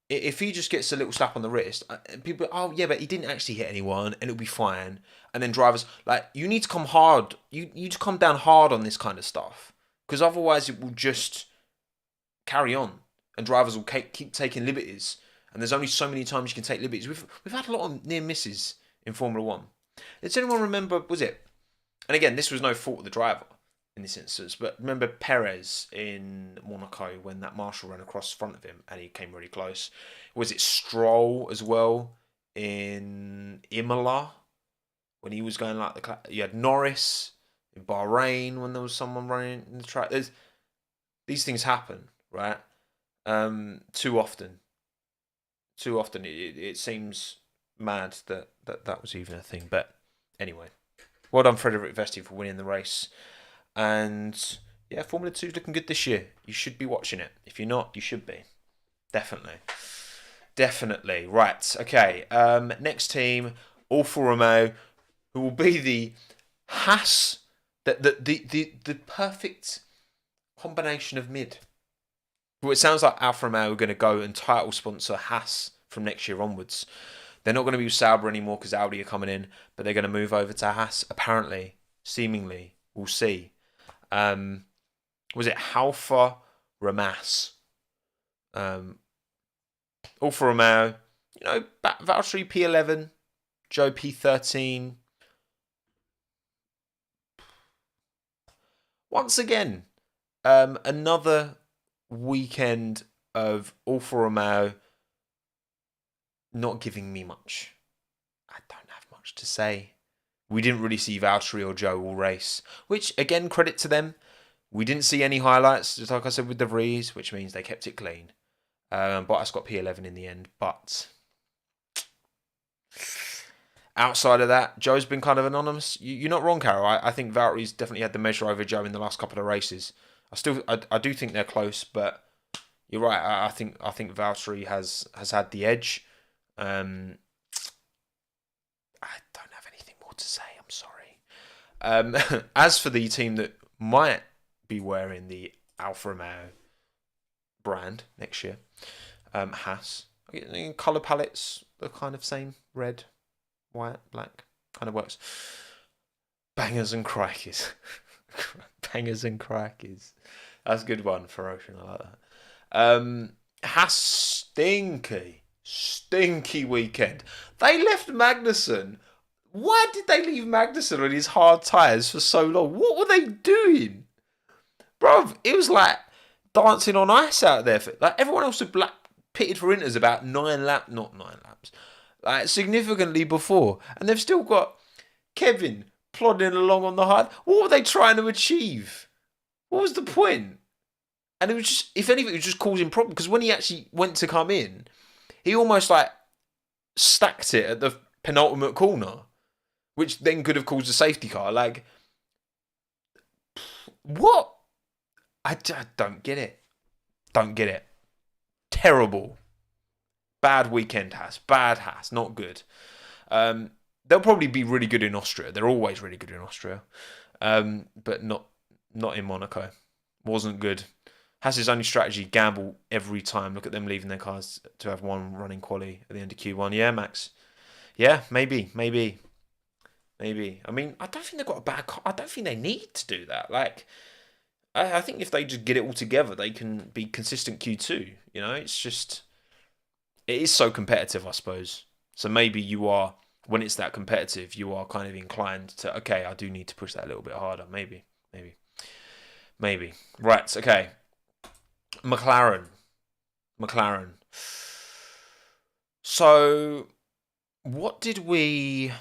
if he just gets a little slap on the wrist, people, oh yeah, but he didn't actually hit anyone and it'll be fine. And then drivers, you need to come hard. You need to come down hard on this kind of stuff. Because otherwise it will just carry on. And drivers will keep taking liberties. And there's only so many times you can take liberties. We've had a lot of near misses in Formula 1. Does anyone remember, was it? And again, this was no fault of the driver in this instance. But remember Perez in Monaco when that Marshall ran across the front of him and he came really close? Was it Stroll as well in Imola? When he was going you had Norris in Bahrain when there was someone running in the track. These things happen, right? Too often. It seems mad that was even a thing. But anyway, well done Frederick Vesti for winning the race. And yeah, Formula 2 is looking good this year. You should be watching it. If you're not, you should be. Definitely. Right, okay. Next team, Alfa Romeo, who will be the Haas, the perfect combination of mid. Well, it sounds like Alfa Romeo are going to go and title sponsor Haas from next year onwards. They're not going to be with Sauber anymore because Audi are coming in, but they're going to move over to Haas, apparently, seemingly. We'll see. Was it Alfa Romas? Alfa Romeo, Valtteri P11, Joe P13. Once again, another weekend of Alfa Romeo not giving me much. I don't have much to say. We didn't really see Valtteri or Joe all race, which, again, credit to them. We didn't see any highlights, just like I said with the Vries, which means they kept it clean. Bottas got P11 in the end, but outside of that, Joe's been kind of anonymous. You're not wrong, Carol. I think Valtteri's definitely had the measure over Joe in the last couple of races. I do think they're close, but you're right. I think Valtteri has had the edge. I don't have anything more to say. I'm sorry. As for the team that might be wearing the Alfa Romeo brand next year, Haas. Colour palettes are kind of same. Red, white, black. Kind of works. Bangers and crikeys. Bangers and crikeys. That's a good one for Ocean. I like that. Haas stinky weekend. They left Magnussen. Why did they leave Magnussen on his hard tyres for so long? What were they doing? Bruv, it was like dancing on ice out there. Everyone else had pitted for Inters about not 9 laps. Significantly before. And they've still got Kevin plodding along on the hard. What were they trying to achieve? What was the point? And it was just, if anything, it was just causing problems. Because when he actually went to come in, he almost like stacked it at the penultimate corner, which then could have caused a safety car. Like, what? I don't get it. Don't get it. Terrible. Bad weekend, Haas. Bad Haas. Not good. They'll probably be really good in Austria. They're always really good in Austria. But not in Monaco. Wasn't good. Haas's only strategy, gamble every time. Look at them leaving their cars to have one running quali at the end of Q1. Yeah, Max. Yeah, maybe. I mean, I don't think they've got a bad car. I don't think they need to do that. Like, I think if they just get it all together, they can be consistent Q2. You know, it's just, it is so competitive, I suppose. So maybe you are, when it's that competitive, you are kind of inclined to, okay, I do need to push that a little bit harder. Maybe. Right, okay. McLaren. So, what did we...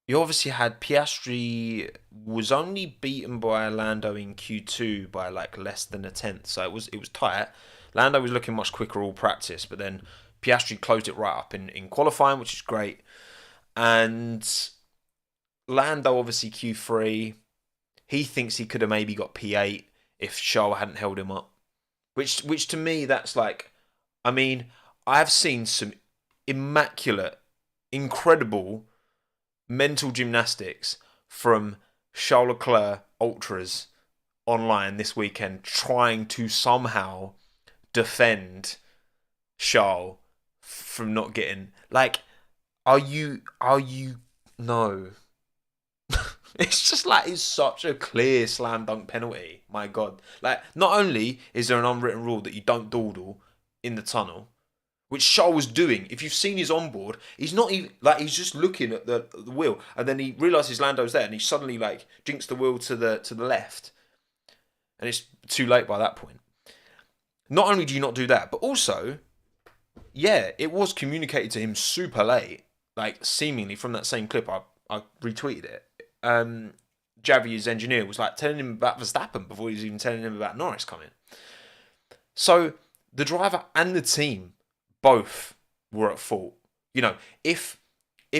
You obviously had Piastri was only beaten by Lando in Q2 by like less than a tenth, so it was tight. Lando was looking much quicker all practice, but then Piastri closed it right up in qualifying, which is great. And Lando obviously Q3, he thinks he could have maybe got P8 if Charles hadn't held him up. Which to me, that's like, I mean, I've seen some immaculate, incredible mental gymnastics from Charles Leclerc ultras online this weekend, trying to somehow defend Charles from not getting, like, are you no. It's just like, it's such a clear slam dunk penalty. My God. Like, not only is there an unwritten rule that you don't dawdle in the tunnel, which Charles was doing. If you've seen his onboard, he's not even, like, he's just looking at the wheel, and then he realises Lando's there, and he suddenly, like, jinks the wheel to the left. And it's too late by that point. Not only do you not do that, but also, yeah, it was communicated to him super late, like, seemingly from that same clip. I retweeted it. Javier's engineer was like telling him about Verstappen before he was even telling him about Norris coming. So the driver and the team both were at fault. You know, if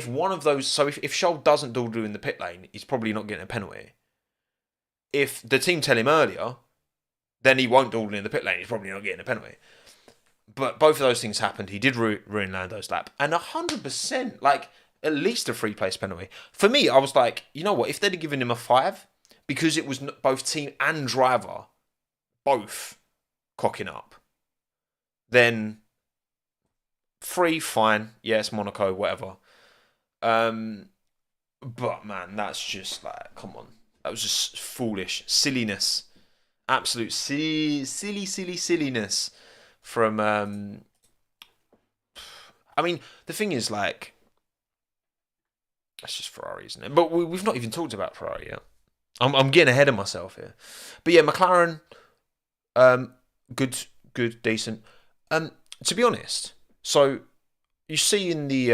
one of those, so if Charles doesn't dawdle in the pit lane, he's probably not getting a penalty. If the team tell him earlier, then he won't dawdle in the pit lane, he's probably not getting a penalty. But both of those things happened. He did ruin Lando's lap. And 100%, like, at least a 3-place penalty. For me, I was like, you know what? If they'd have given him a 5, because it was both team and driver both cocking up, then 3, fine. Yes, Monaco, whatever. But man, that's just like, come on. That was just foolish. Silliness. Absolute silliness from... I mean, the thing is, like, that's just Ferrari, isn't it? But we've not even talked about Ferrari yet. I'm getting ahead of myself here. But yeah, McLaren, good, decent. To be honest, so you see in the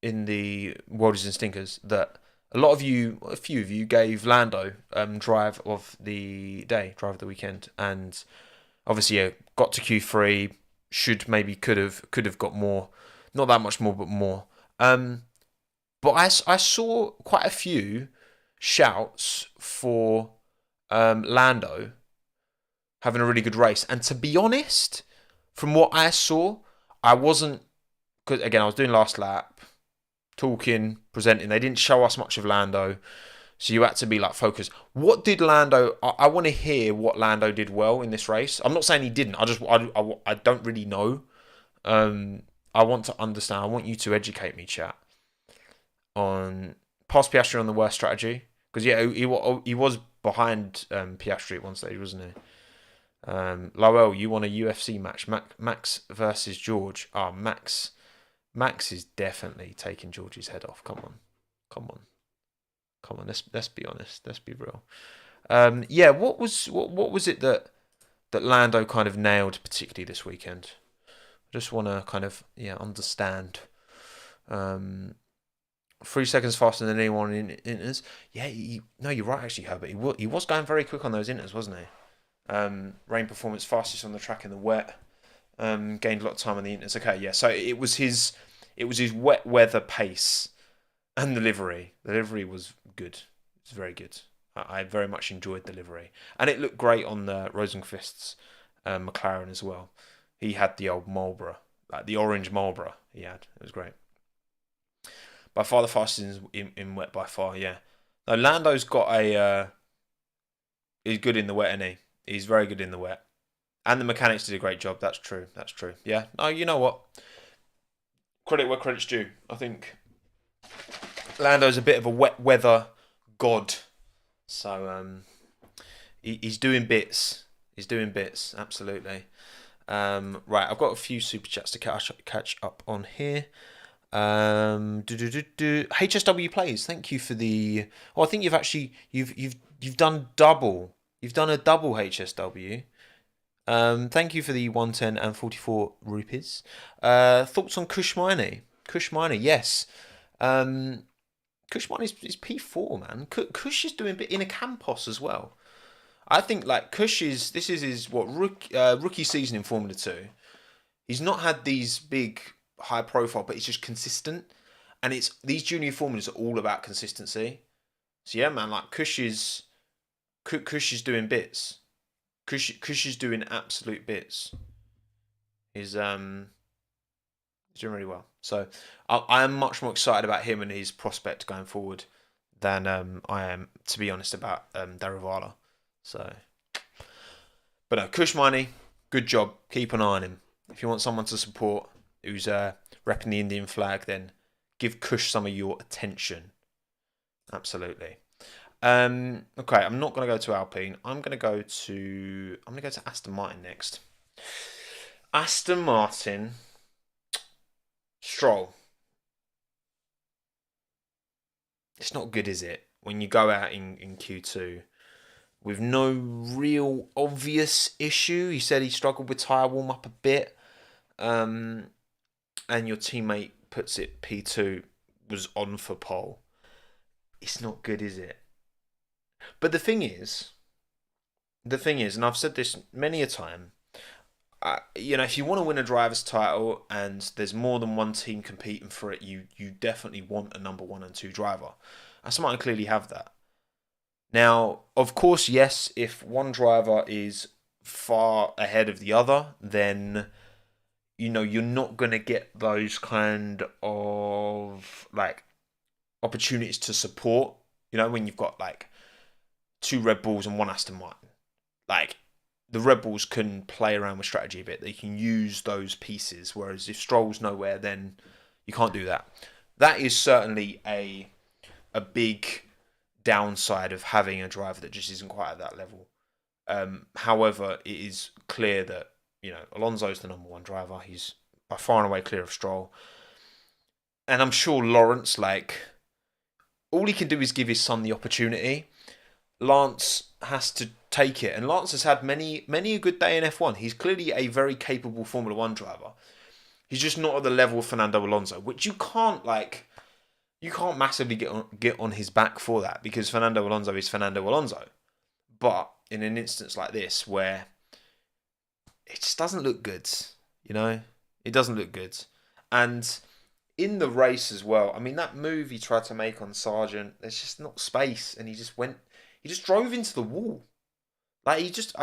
Worldies and Stinkers that a few of you gave Lando drive of the day, drive of the weekend, and obviously got to Q3. Could have got more, not that much more, but more. But I saw quite a few shouts for Lando having a really good race. And to be honest, from what I saw, I wasn't... Because, again, I was doing last lap, talking, presenting. They didn't show us much of Lando, so you had to be, like, focused. What did Lando... I want to hear what Lando did well in this race. I'm not saying he didn't. I don't really know. I want to understand. I want you to educate me, chat, on past Piastri on the worst strategy. Because, yeah, he was behind Piastri at one stage, wasn't he? Lowell, you want a UFC match. Max versus George. Max is definitely taking George's head off. Come on. Let's be honest. Let's be real. Yeah, what was it that Lando kind of nailed particularly this weekend? I just want to kind of understand 3 seconds faster than anyone in inters. Yeah, no, you're right actually, Herbert. He was going very quick on those inters, wasn't he? Rain performance, fastest on the track in the wet. Gained a lot of time on the inters. Okay, yeah. So it was his wet weather pace and the livery. The livery was good. It was very good. I very much enjoyed the livery, and it looked great on the Rosenqvist's McLaren as well. He had the old Marlboro, like the orange Marlboro. He had. It was great. By far the fastest in wet. By far, yeah. Now Lando's got a. He's good in the wet, isn't he? He's very good in the wet. And the mechanics did a great job. That's true. That's true. Yeah. Oh, you know what? Credit where credit's due. I think Lando's a bit of a wet weather god. So he's doing bits. He's doing bits. Absolutely. Right. I've got a few super chats to catch up on here. HSW plays. Thank you for the. Oh, I think you've done double. You've done a double HSW. Thank you for the 110 and 44 rupees. Thoughts on Kushmini? Kushmini, yes. Kushmini is P4, man. Kush is doing a bit in a Campos as well. I think like this is his rookie season in Formula 2. He's not had these big high profile, but he's just consistent. And it's these junior formulas are all about consistency. So yeah, man, like Kush is doing bits. Kush is doing absolute bits. He's doing really well. So I am much more excited about him and his prospect going forward than I am, to be honest, about Darivala. So, but no, Kush Miney, good job. Keep an eye on him. If you want someone to support who's repping the Indian flag, then give Kush some of your attention. Absolutely. Okay, I'm not going to go to Alpine. I'm going to go to Aston Martin next. Aston Martin, Stroll. It's not good, is it? When you go out in Q2 with no real obvious issue. He said he struggled with tyre warm up a bit. And your teammate puts it P2 was on for pole. It's not good, is it? But the thing is, and I've said this many a time, if you want to win a driver's title and there's more than one team competing for it, you definitely want a number 1 and 2 driver. Aston Martin clearly have that. Now, of course, yes, if one driver is far ahead of the other, then you're not going to get those kind of like opportunities to support. When you've got like 2 Red Bulls and 1 Aston Martin. Like, the Red Bulls can play around with strategy a bit. They can use those pieces. Whereas if Stroll's nowhere, then you can't do that. That is certainly a big downside of having a driver that just isn't quite at that level. However, it is clear that, Alonso's the number 1 driver. He's by far and away clear of Stroll. And I'm sure Lawrence, all he can do is give his son the opportunity. Lance has to take it. And Lance has had many a good day in F1. He's clearly a very capable Formula 1 driver. He's just not at the level of Fernando Alonso, which you can't massively get on his back for that, because Fernando Alonso is Fernando Alonso. But in an instance like this where it just doesn't look good, it doesn't look good. And in the race as well, I mean, that move he tried to make on Sargent, there's just not space, and he just drove into the wall. Like, he just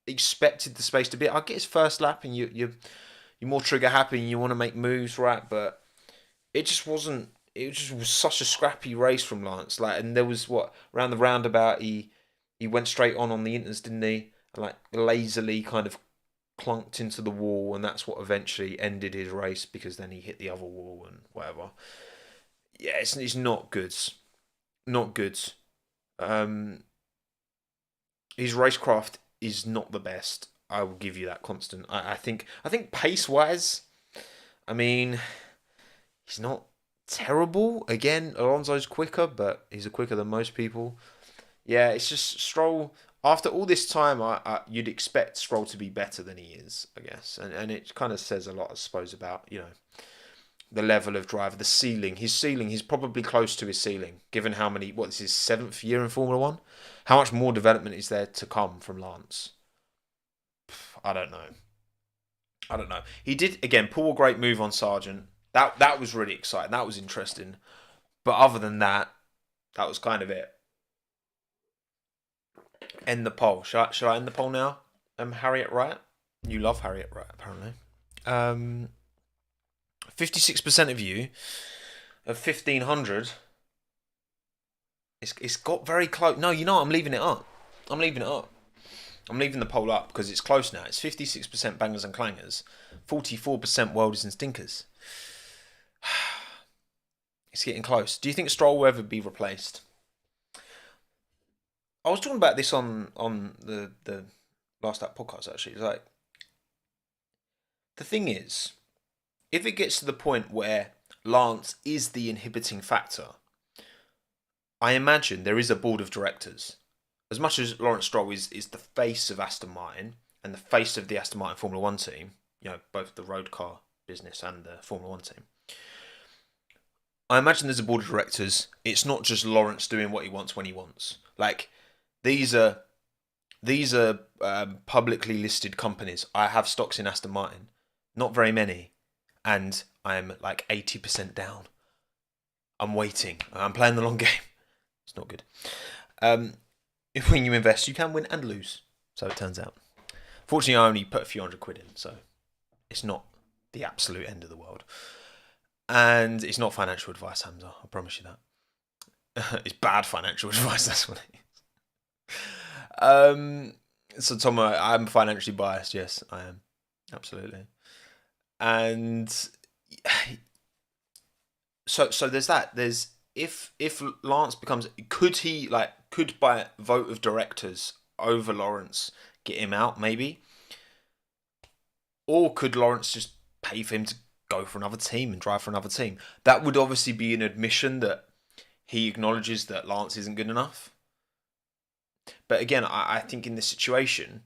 expected the space to be. I get his first lap and you're more trigger happy and you want to make moves, right? But it just wasn't. It just was such a scrappy race from Lance. And there was around the roundabout he went straight on the inters, didn't he? And lazily kind of clunked into the wall, and that's what eventually ended his race, because then he hit the other wall and whatever. Yeah, it's not good. Not good. His racecraft is not the best. I will give you that constant. I think pace wise, I mean, he's not terrible. Again, Alonso's quicker, but he's quicker than most people. Yeah, it's just Stroll. After all this time, you'd expect Stroll to be better than he is, I guess, and it kind of says a lot, I suppose, about the level of driver, the ceiling. His ceiling, he's probably close to his ceiling, given how many, this is his 7th year in Formula 1? How much more development is there to come from Lance? I don't know. He did, again, pull a great move on Sargent. That was really exciting. That was interesting. But other than that, that was kind of it. End the poll. Should I end the poll now? Harriet Wright? You love Harriet Wright, apparently. 56% of you, of 1,500, it's got very close. No, you know what? I'm leaving it up. I'm leaving the poll up because it's close now. It's 56% bangers and clangers, 44% worldies and stinkers. It's getting close. Do you think Stroll will ever be replaced? I was talking about this on the Last App podcast, actually. It's like, the thing is, if it gets to the point where Lance is the inhibiting factor, I imagine there is a board of directors. As much as Lawrence Stroll is the face of Aston Martin and the face of the Aston Martin Formula 1 team, both the road car business and the Formula 1 team, I imagine there's a board of directors. It's not just Lawrence doing what he wants when he wants. Like, these are publicly listed companies. I have stocks in Aston Martin. Not very many. And I'm like 80% down. I'm waiting. I'm playing the long game. It's not good. If when you invest, you can win and lose. So it turns out. Fortunately, I only put a few £100 in. So it's not the absolute end of the world. And it's not financial advice, Hamza. I promise you that. It's bad financial advice. That's what it is. So, Tommo, I'm financially biased. Yes, I am. Absolutely. And so there's that. There's if Lance becomes, could by vote of directors over Lawrence get him out maybe, or could Lawrence just pay for him to go for another team and drive for another team? That would obviously be an admission that he acknowledges that Lance isn't good enough. But again, I think in this situation,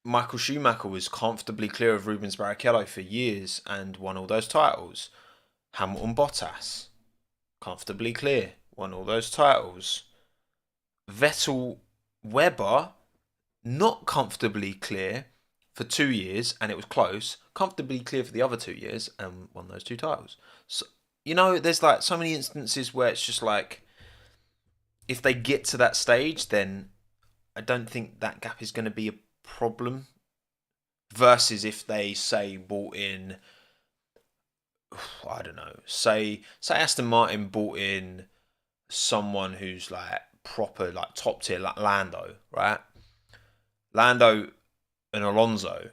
Michael Schumacher was comfortably clear of Rubens Barrichello for years and won all those titles. Hamilton Bottas, comfortably clear, won all those titles. Vettel Webber, not comfortably clear for 2 years, and it was close. Comfortably clear for the other 2 years and won those 2 titles. So, there's like so many instances where it's just like, if they get to that stage, then I don't think that gap is going to be a problem. Versus if they say bought in, I don't know, say Aston Martin bought in someone who's like proper, like top tier, like Lando, right? Lando and Alonso,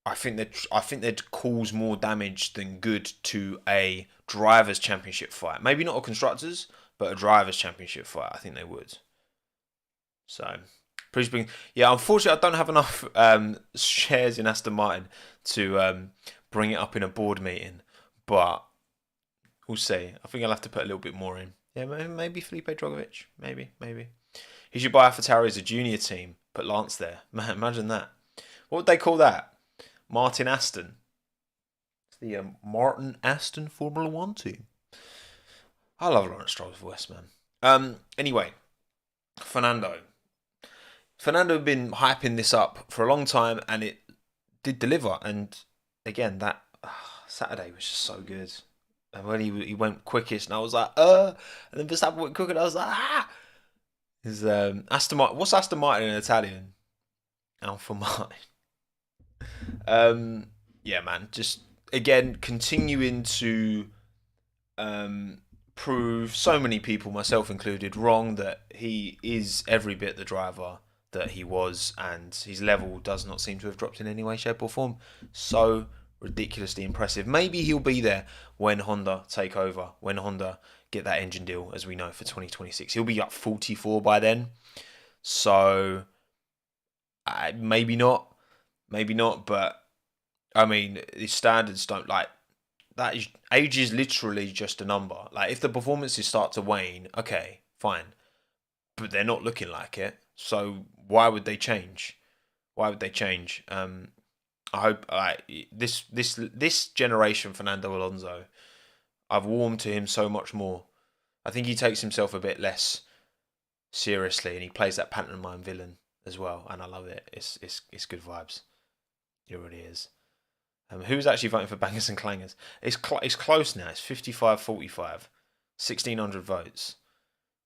I think they'd cause more damage than good to a drivers' championship fight. Maybe not a constructors, but a drivers' championship fight. I think they would. So, unfortunately, I don't have enough shares in Aston Martin to bring it up in a board meeting, but we'll see. I think I'll have to put a little bit more in. Yeah, maybe Felipe Drogovic. Maybe. He should buy AlphaTauri as a junior team, put Lance there. Man, imagine that. What would they call that? Martin Aston. It's the Martin Aston Formula 1 team. I love Lawrence Stroll's voice, man. Anyway, Fernando had been hyping this up for a long time, and it did deliver. And again, that Saturday was just so good. And when he went quickest, and I was like, and then Verstappen went quicker, and I was like, Is Aston Martin? What's Aston Martin in Italian? Alfa Martin. Yeah, man. Just again continuing to prove so many people, myself included, wrong that he is every bit the driver that he was, and his level does not seem to have dropped in any way, shape, or form. So ridiculously impressive. Maybe he'll be there when Honda take over, when Honda get that engine deal, as we know, for 2026. He'll be up 44 by then. So maybe not, but I mean, his standards don't like that. Age is literally just a number. Like, if the performances start to wane, okay, fine, but they're not looking like it. So why would they change? I hope this generation Fernando Alonso, I've warmed to him so much more. I think he takes himself a bit less seriously, and he plays that pantomime villain as well, and I love it. It's good vibes. It really is. Who's actually voting for bangers and clangers? It's close now. It's 55-45, 1,600 votes.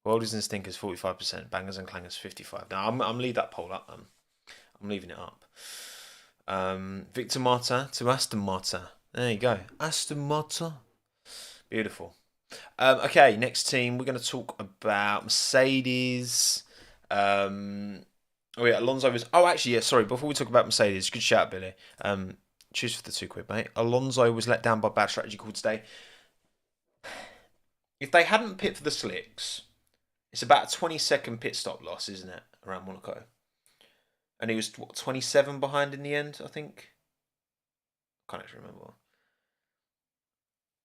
Worldies and stinkers 45%, bangers and clangers 55. Now I'm leave that poll up. I'm leaving it up. Victor Martin to Aston Martin. There you go, Aston Martin. Beautiful. Okay, next team. We're going to talk about Mercedes. Alonso was. Oh, actually, yeah. Sorry. Before we talk about Mercedes, good shout, Billy. Cheers for the £2, mate. Alonso was let down by bad strategy call today. If they hadn't pit for the slicks, it's about a 20-second pit stop loss, isn't it, around Monaco? And he was 27 behind in the end, I think. I can't actually remember.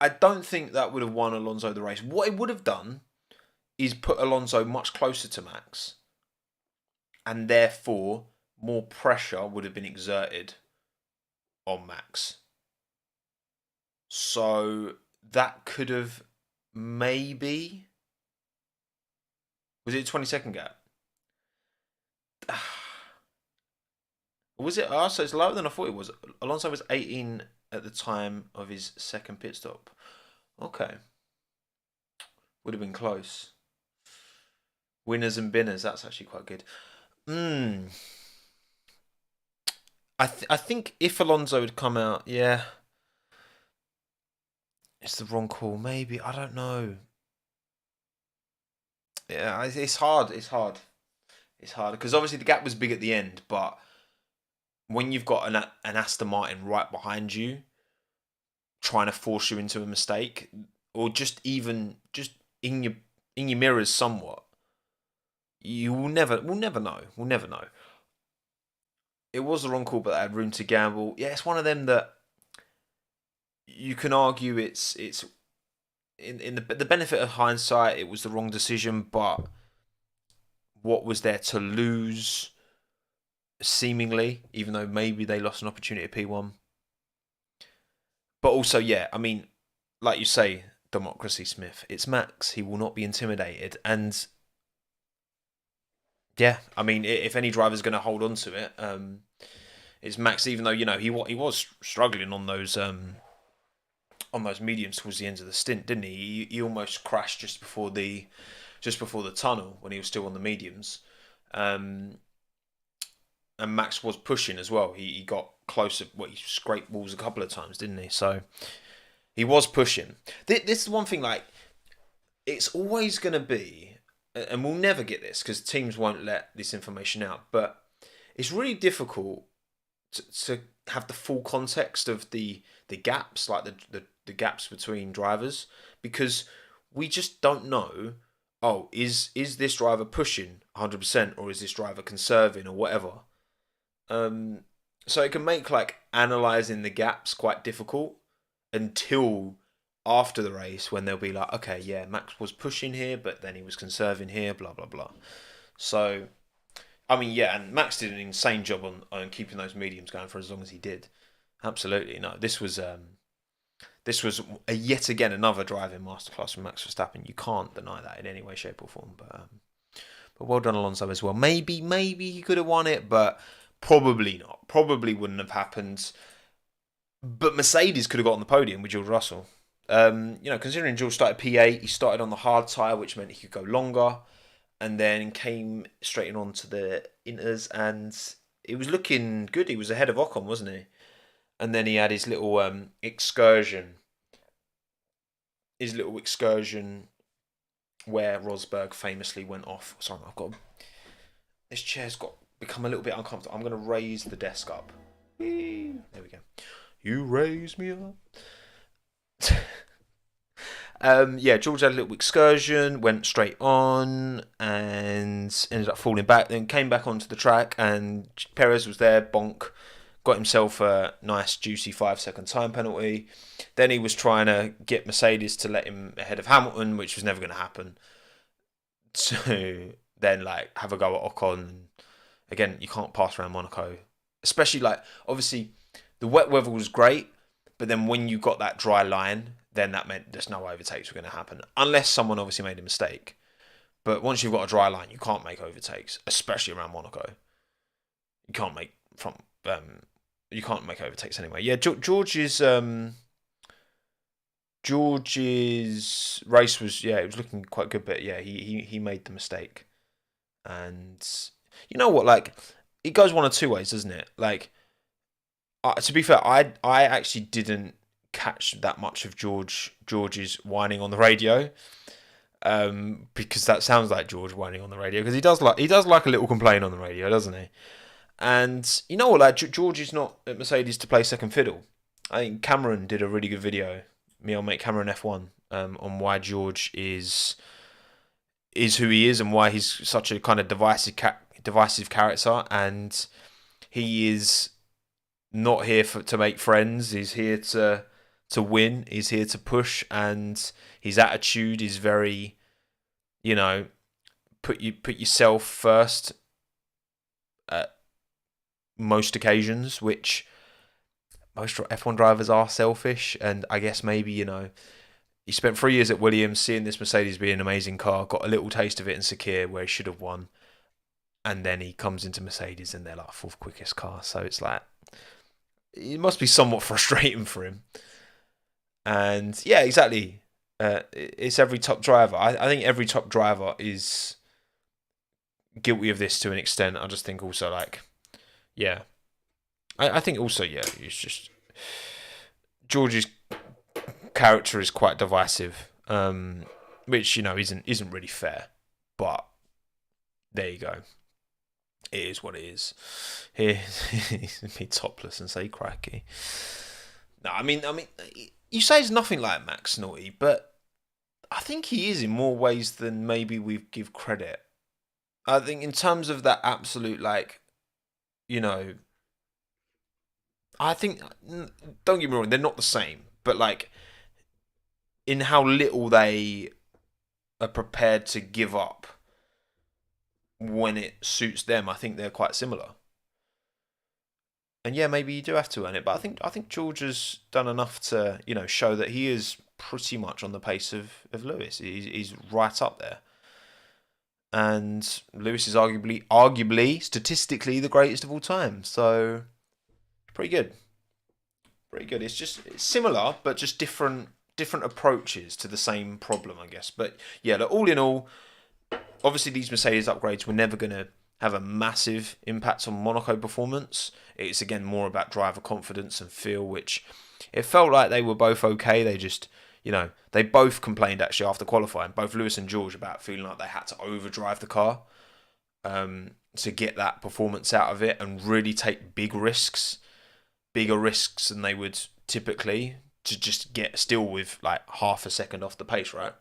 I don't think that would have won Alonso the race. What it would have done is put Alonso much closer to Max, and therefore more pressure would have been exerted on Max. So that could have maybe... Was it a 20-second gap? Was it? Oh, so it's lower than I thought it was. Alonso was 18 at the time of his second pit stop. Okay. Would have been close. Winners and binners. That's actually quite good. I think if Alonso had come out, yeah, it's the wrong call. Maybe, I don't know. Yeah, it's hard. It's hard because obviously the gap was big at the end, but when you've got an Aston Martin right behind you, trying to force you into a mistake, or just in your mirrors somewhat, we'll never know. We'll never know. It was the wrong call, but I had room to gamble. Yeah, it's one of them that you can argue it's in the benefit of hindsight, it was the wrong decision, but what was there to lose, seemingly, even though maybe they lost an opportunity at P1. But also, yeah, I mean, like you say, democracy, Smith, it's Max. He will not be intimidated. And yeah, I mean, if any driver's going to hold on to it, it's Max, even though, he was struggling on those mediums towards the end of the stint, didn't he? He almost crashed just before the tunnel when he was still on the mediums. And Max was pushing as well. He got closer. He scraped walls a couple of times, didn't he? So he was pushing. This is one thing, like, it's always going to be, and we'll never get this because teams won't let this information out, but it's really difficult to have the full context of the gaps, like the gaps between drivers, because we just don't know, is this driver pushing 100% or is this driver conserving or whatever. So it can make like analysing the gaps quite difficult until after the race, when they'll be like, okay, yeah, Max was pushing here, but then he was conserving here, blah, blah, blah. So, I mean, yeah, and Max did an insane job on keeping those mediums going for as long as he did. Absolutely. No, this was yet again another driving masterclass from Max Verstappen. You can't deny that in any way, shape or form. But well done, Alonso, as well. Maybe he could have won it, but probably not. Probably wouldn't have happened. But Mercedes could have got on the podium with George Russell. Considering George started P8, he started on the hard tyre, which meant he could go longer, and then came straight in onto the inters, and it was looking good. He was ahead of Ocon, wasn't he? And then he had his little excursion. Where Rosberg famously went off. Sorry, this chair's become a little bit uncomfortable. I'm going to raise the desk up. There we go. You raise me up. George had a little excursion, went straight on, and ended up falling back. Then came back onto the track, and Perez was there, bonk, got himself a nice, juicy 5-second time penalty. Then he was trying to get Mercedes to let him ahead of Hamilton, which was never going to happen. To then have a go at Ocon. Again, you can't pass around Monaco, especially obviously The wet weather was great, but then when you got that dry line, then that meant there's no overtakes were going to happen. Unless someone obviously made a mistake. But once you've got a dry line, you can't make overtakes, especially around Monaco. You can't make overtakes anyway. Yeah, George's race was, it was looking quite good, but yeah, he made the mistake. And you know what, like, it goes one of two ways, doesn't it? Like, to be fair, I actually didn't catch that much of George's whining on the radio, because that sounds like George whining on the radio, because he does like a little complaint on the radio, doesn't he? And you know what, like, George is not at Mercedes to play second fiddle. I think Cameron did a really good video, me old mate Cameron F1, on why George is who he is and why he's such a kind of divisive character, and he is not here to make friends. He's here to win. He's here to push, and his attitude is very, put yourself first at most occasions, which most F1 drivers are selfish. And I guess maybe, he spent 3 years at Williams, seeing this Mercedes be an amazing car, got a little taste of it in Sakir where he should have won, and then he comes into Mercedes and they're like fourth quickest car. So it's like, it must be somewhat frustrating for him. And yeah, exactly. It's every top driver. I think every top driver is guilty of this to an extent. I just think also, like, yeah. I think also, yeah, it's just George's character is quite divisive, which, isn't really fair. But there you go. It is what it is. He's be topless and say cracky. No, I mean, you say he's nothing like Max Naughty, but I think he is in more ways than maybe we give credit. I think in terms of that absolute, like, I think, don't get me wrong, they're not the same, but like, in how little they are prepared to give up when it suits them, I think they're quite similar. And yeah, maybe you do have to earn it, but I think George has done enough to, show that he is pretty much on the pace of Lewis. He's right up there. And Lewis is arguably, statistically, the greatest of all time. So, pretty good. Pretty good. It's similar, but just different approaches to the same problem, I guess. But yeah, look, all in all, obviously these Mercedes upgrades were never going to have a massive impact on Monaco performance. It's again more about driver confidence and feel, which it felt like they were both okay. They just, they both complained actually after qualifying, both Lewis and George, about feeling like they had to overdrive the car to get that performance out of it and really take bigger risks than they would typically, to just get still with like half a second off the pace, right?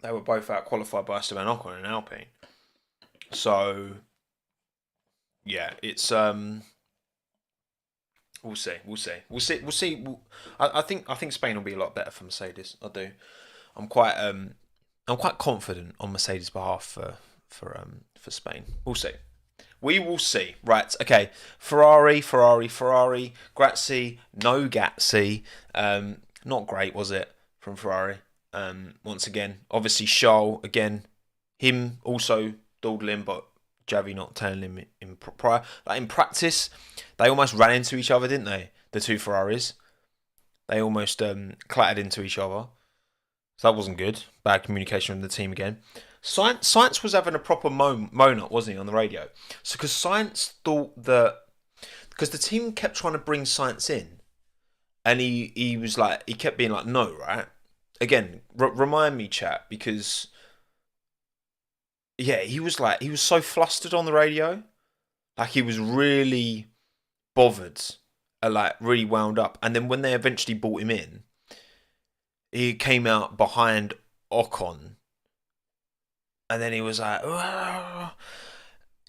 They were both out qualified by Esteban Ocon and Alpine. So yeah, it's we'll see. I think Spain will be a lot better for Mercedes. I do. I'm quite confident on Mercedes' behalf for Spain. We'll see. We will see. Right, okay. Ferrari. Grazie, no Gazzi. Not great, was it, from Ferrari? Once again, obviously Charles, again, him also dawdling, but Javi not telling him in prior. Like in practice, they almost ran into each other, didn't they? The two Ferraris. They almost clattered into each other. So that wasn't good. Bad communication from the team again. Sainz was having a proper moan-up, wasn't he, on the radio? So because Sainz thought that... Because the team kept trying to bring Sainz in. And he was like... He kept being like, no, right? Again, remind me, chat, because... Yeah, he was so flustered on the radio. Like, he was really bothered. Like, really wound up. And then when they eventually brought him in, he came out behind Ocon. And then he was like, "Argh."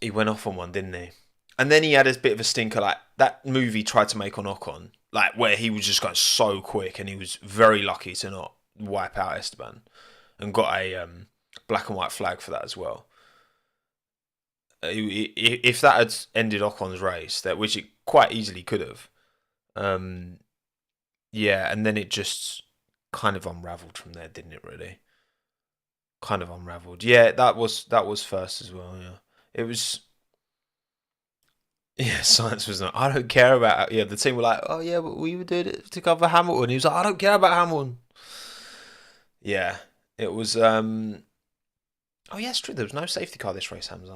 He went off on one, didn't he? And then he had a bit of a stinker, like that move he tried to make on Ocon, like where he was just going so quick, and he was very lucky to not wipe out Esteban, and got a black and white flag for that as well. If that had ended Ocon's race, which it quite easily could have, yeah, and then it just kind of unravelled from there, didn't it? Really, kind of unravelled. Yeah, that was first as well. Yeah, it was. Yeah, science was not. I don't care about. Yeah, the team were like, oh yeah, but we were doing it to cover Hamilton. He was like, I don't care about Hamilton. Yeah, it was. Oh yeah, it's true. There was no safety car this race, Hamza.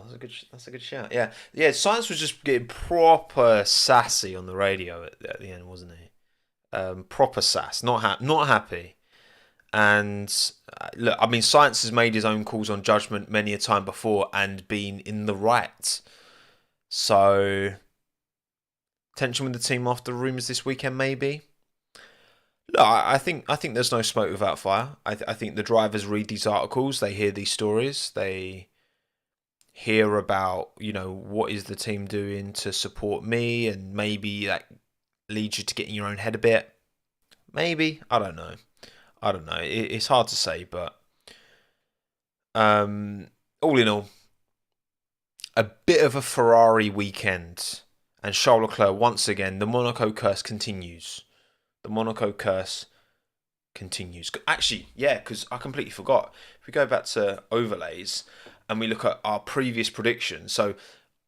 That's a good shout. Yeah, yeah. Science was just getting proper sassy on the radio at the end, wasn't he? Proper sass. Not happy. And look, I mean, Science has made his own calls on judgment many a time before and been in the right. So tension with the team after rumours this weekend, maybe. No, I think there's no smoke without fire. I think the drivers read these articles, they hear these stories, they hear about what is the team doing to support me, and maybe that leads you to get in your own head a bit. Maybe I don't know. It's hard to say, but all in all, a bit of a Ferrari weekend, and Charles Leclerc once again. The Monaco curse continues. The Monaco curse continues. Actually, yeah, because I completely forgot. If we go back to overlays and we look at our previous predictions, so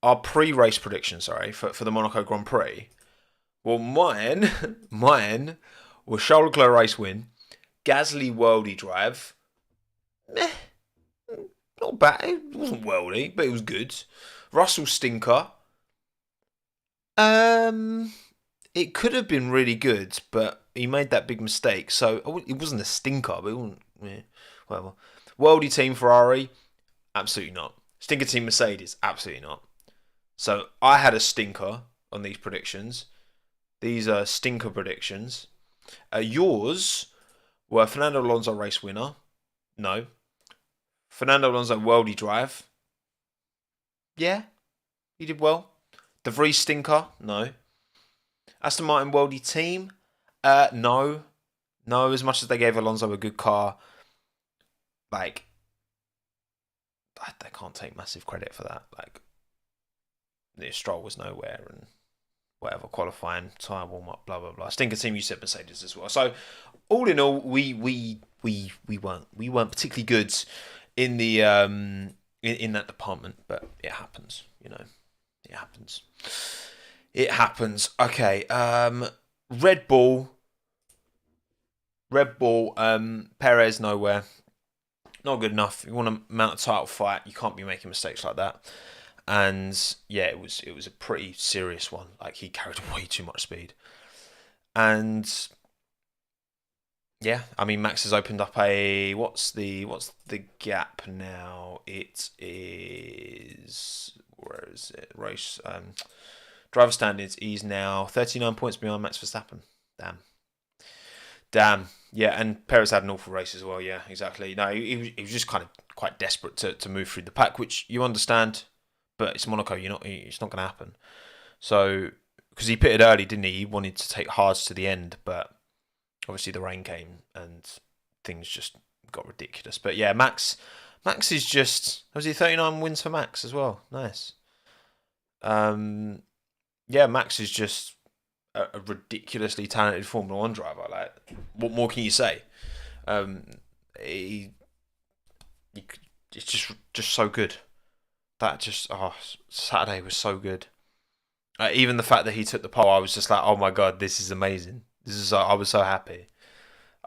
our pre-race prediction, for the Monaco Grand Prix. Well, mine was Charles Leclerc race win, Gasly worldy drive. Meh, not bad. It wasn't worldy, but it was good. Russell stinker. It could have been really good, but he made that big mistake. So it wasn't a stinker, but it wasn't. Yeah, whatever. Worldy team Ferrari, absolutely not. Stinker team Mercedes, absolutely not. So I had a stinker on these predictions. These are stinker predictions. Yours were Fernando Alonso race winner. No. Fernando Alonso worldy drive. Yeah, he did well. De Vries stinker. No. Aston Martin worldy team. No. No, as much as they gave Alonso a good car, like, they can't take massive credit for that. Like, the Stroll was nowhere, and whatever, qualifying, tyre warm up, blah blah blah. Stinker team, you said Mercedes as well. So all in all, we weren't particularly good in the in that department, but it happens, it happens. It happens. Okay, Red Bull, Perez nowhere, not good enough. If you want to mount a title fight, you can't be making mistakes like that. And yeah, it was a pretty serious one. Like, he carried way too much speed. And yeah, I mean, Max has opened up what's the gap now? It is, where is it? Race driver standings. He's now 39 points behind Max Verstappen. Damn. Yeah, and Perez had an awful race as well. Yeah, exactly. No, he was just kind of quite desperate to move through the pack, which you understand. But it's Monaco. It's not going to happen. So, because he pitted early, didn't he? He wanted to take hards to the end, but obviously the rain came and things just got ridiculous. But yeah, Max is just, was he 39 wins for Max as well? Nice. Yeah, Max is just a ridiculously talented Formula One driver. Like, what more can you say? It's just so good. Saturday was so good. Even the fact that he took the pole, I was just like, oh my god, this is amazing. I was so happy.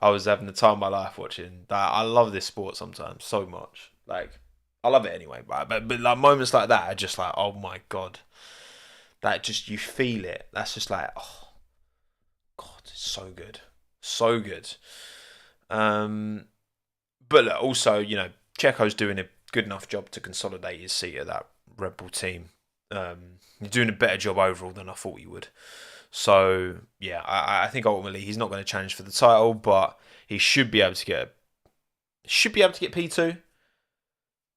I was having the time of my life watching. I love this sport sometimes so much. Like, I love it anyway, but like moments like that are just like, oh my god, that just, you feel it. That's just like, oh god, it's so good, so good. But look, also, Checo's doing a good enough job to consolidate his seat at that Red Bull team. He's doing a better job overall than I thought he would. So yeah, I think ultimately he's not going to challenge for the title, but he should be able to get P2.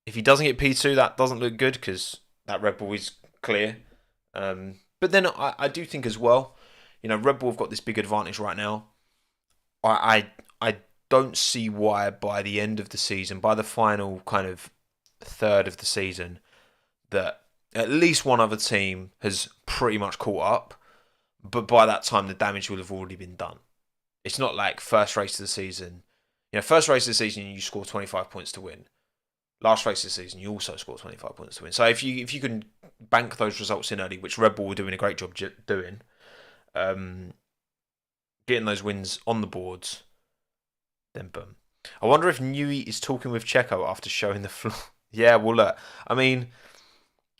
If he doesn't get P2, that doesn't look good because that Red Bull is clear. But then I do think as well, Red Bull have got this big advantage right now. I don't see why by the end of the season, by the final kind of third of the season, that at least one other team has pretty much caught up, but by that time the damage will have already been done. It's not like first race of the season. First race of the season you score 25 points to win. Last race of the season you also score 25 points to win. So if you can bank those results in early, which Red Bull were doing a great job doing, getting those wins on the boards, then boom. I wonder if Newey is talking with Checo after showing the floor. Yeah, well, look, I mean,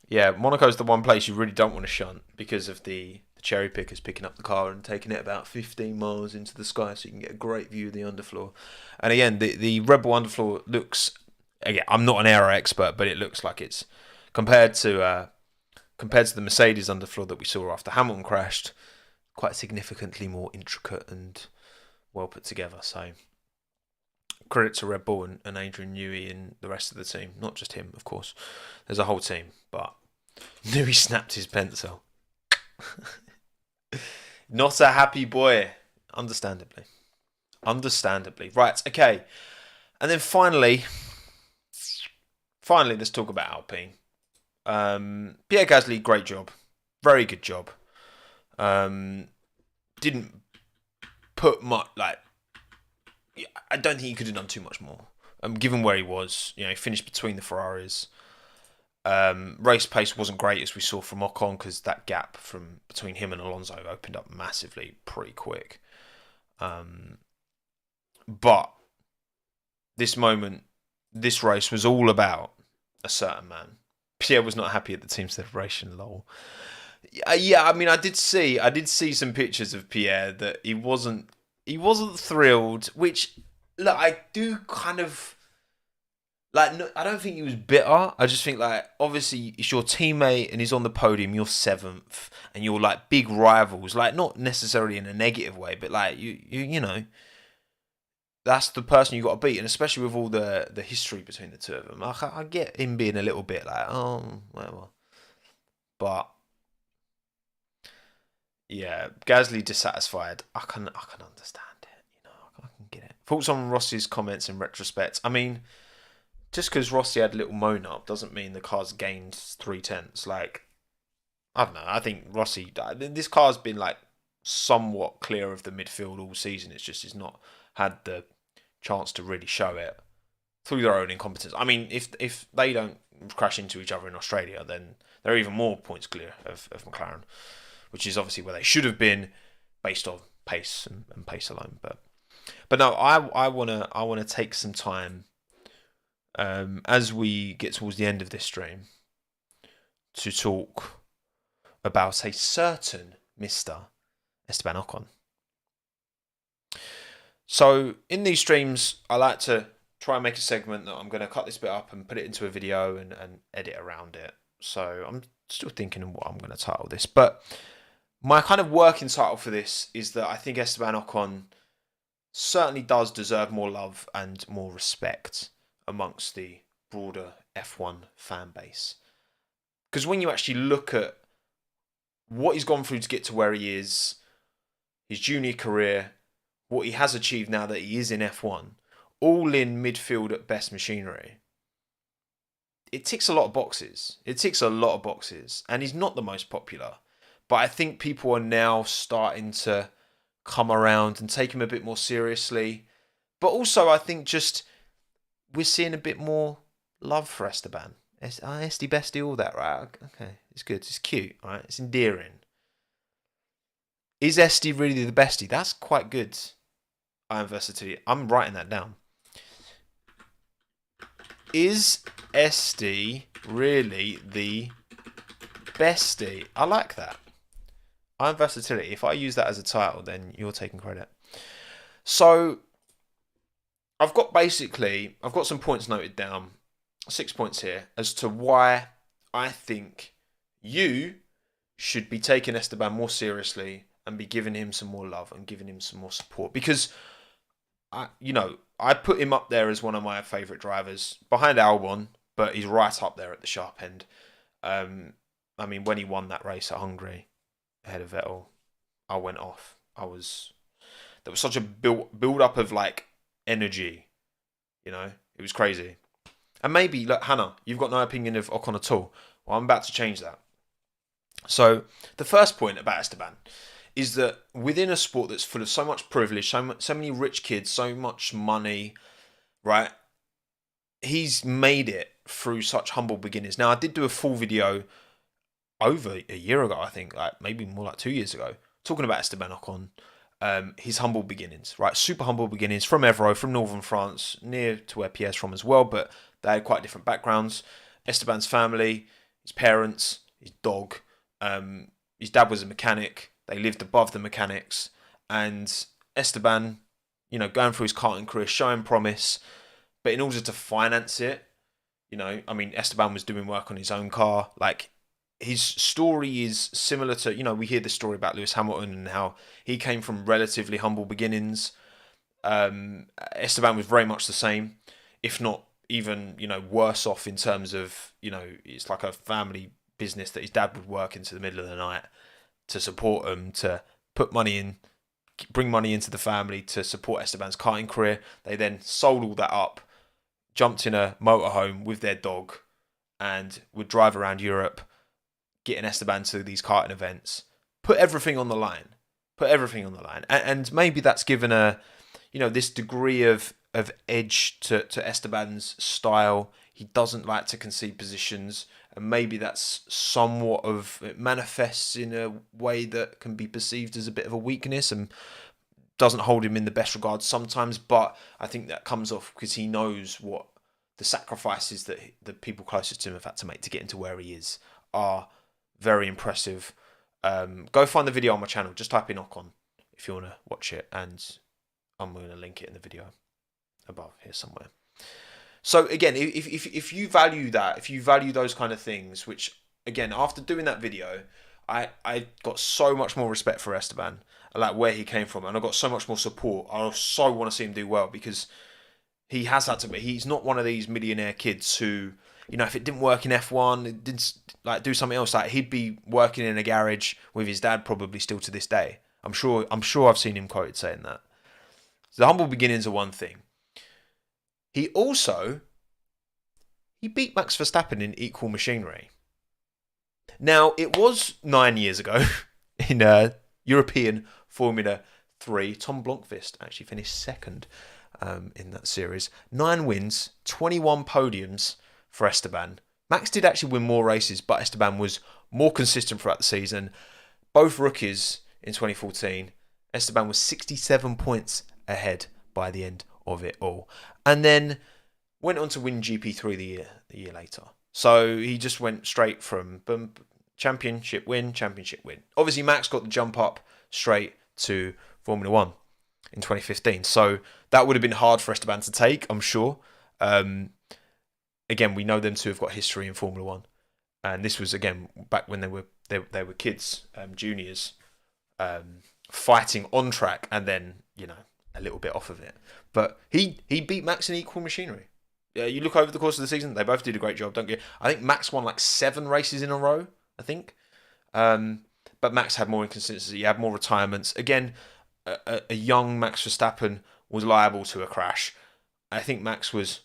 yeah, Monaco's the one place you really don't want to shunt because of the cherry pickers picking up the car and taking it about 15 miles into the sky so you can get a great view of the underfloor. And again, the Red Bull underfloor looks, again, I'm not an aero expert, but it looks like it's compared to the Mercedes underfloor that we saw after Hamilton crashed, quite significantly more intricate and well put together. So credit to Red Bull and Adrian Newey and the rest of the team. Not just him, of course. There's a whole team, but Newey snapped his pencil. Not a happy boy. Understandably. Right, okay. And then finally, let's talk about Alpine. Pierre Gasly, great job. Very good job. Didn't put much, I don't think he could have done too much more. Given where he was, he finished between the Ferraris. Race pace wasn't great as we saw from Ocon because that gap from between him and Alonso opened up massively pretty quick. But this race was all about a certain man. Pierre was not happy at the team celebration, lol. Yeah, I mean, I did see some pictures of Pierre that he wasn't thrilled. Which, look, I do kind of no, I don't think he was bitter. I just think obviously it's your teammate and he's on the podium. You're 7th, and you're big rivals. Not necessarily in a negative way, but you know, that's the person you got to beat, and especially with all the history between the two of them. I get him being a little bit oh, whatever, but. Yeah, Gasly dissatisfied. I can understand it. I can get it. Thoughts on Rossi's comments in retrospect? I mean, just because Rossi had a little moan up doesn't mean the car's gained 3/10. I don't know. I think Rossi. This car's been somewhat clear of the midfield all season. It's just he's not had the chance to really show it through their own incompetence. I mean, if they don't crash into each other in Australia, then they're even more points clear of McLaren, which is obviously where they should have been based on pace and pace alone. But no, I wanna take some time as we get towards the end of this stream to talk about a certain Mr. Esteban Ocon. So in these streams, I like to try and make a segment that I'm going to cut this bit up and put it into a video and edit around it. So I'm still thinking of what I'm going to title this, but my kind of working title for this is that I think Esteban Ocon certainly does deserve more love and more respect amongst the broader F1 fan base. Because when you actually look at what he's gone through to get to where he is, his junior career, what he has achieved now that he is in F1, all in midfield at best machinery, it ticks a lot of boxes. And he's not the most popular. But I think people are now starting to come around and take him a bit more seriously. But also, I think just we're seeing a bit more love for Esteban. Esty bestie, all that, right? Okay, it's good. It's cute, right? It's endearing. Is Esty really the bestie? That's quite good. I am versatility. I'm writing that down. Is Esty really the bestie? I like that. I'm versatility. If I use that as a title, then you're taking credit. So I've got some points noted down, 6 points here, as to why I think you should be taking Esteban more seriously and be giving him some more love and giving him some more support. Because I put him up there as one of my favourite drivers, behind Albon, but he's right up there at the sharp end. I mean, when he won that race at Hungary ahead of Vettel, I went off. There was such a build up of energy, it was crazy. And maybe, look, Hannah, you've got no opinion of Ocon at all. Well, I'm about to change that. So the first point about Esteban is that within a sport that's full of so much privilege, so many rich kids, so much money, right? He's made it through such humble beginnings. Now, I did do a full video over a year ago, I think, like maybe more like 2 years ago, talking about Esteban Ocon, his humble beginnings, right? Super humble beginnings from Evro, from northern France, near to where Pierre's from as well, but they had quite different backgrounds. Esteban's family, his parents, his dog, his dad was a mechanic. They lived above the mechanics, and Esteban, going through his karting career, showing promise, but in order to finance it, Esteban was doing work on his own car. Like, his story is similar to, we hear the story about Lewis Hamilton and how he came from relatively humble beginnings. Esteban was very much the same, if not even, worse off in terms of, it's like a family business that his dad would work into the middle of the night to support him, to put money in, bring money into the family to support Esteban's karting career. They then sold all that up, jumped in a motorhome with their dog, and would drive around Europe, getting Esteban to these karting events, put everything on the line. And maybe that's given this degree of edge to Esteban's style. He doesn't like to concede positions, and maybe that's somewhat of, it manifests in a way that can be perceived as a bit of a weakness and doesn't hold him in the best regard sometimes. But I think that comes off because he knows what the sacrifices that the people closest to him have had to make to get into where he is are very impressive. Go find the video on my channel. Just type in Ocon if you want to watch it, and I'm going to link it in the video above here somewhere. So again, if you value that, if you value those kind of things, which again, after doing that video, I got so much more respect for Esteban, like where he came from, and I got so much more support. I so want to see him do well, because he has had to be. He's not one of these millionaire kids who, if it didn't work in F1, it didn't like do something else. Like, he'd be working in a garage with his dad probably still to this day. I'm sure I've seen him quoted saying that. So the humble beginnings are one thing. He beat Max Verstappen in equal machinery. Now, it was 9 years ago in European Formula 3. Tom Blomqvist actually finished second in that series. 9 wins, 21 podiums for Esteban. Max did actually win more races, but Esteban was more consistent throughout the season. Both rookies in 2014. Esteban was 67 points ahead by the end of it all. And then went on to win GP3 the year later. So he just went straight from boom, championship win. Obviously, Max got the jump up straight to Formula 1 in 2015. So that would have been hard for Esteban to take, I'm sure. Again, we know them two have got history in Formula 1. And this was, again, back when they were kids, juniors, fighting on track and then, a little bit off of it. But he beat Max in equal machinery. You look over the course of the season, they both did a great job, don't you? I think Max won like 7 races in a row, I think. But Max had more inconsistency, he had more retirements. Again, a young Max Verstappen was liable to a crash. I think Max was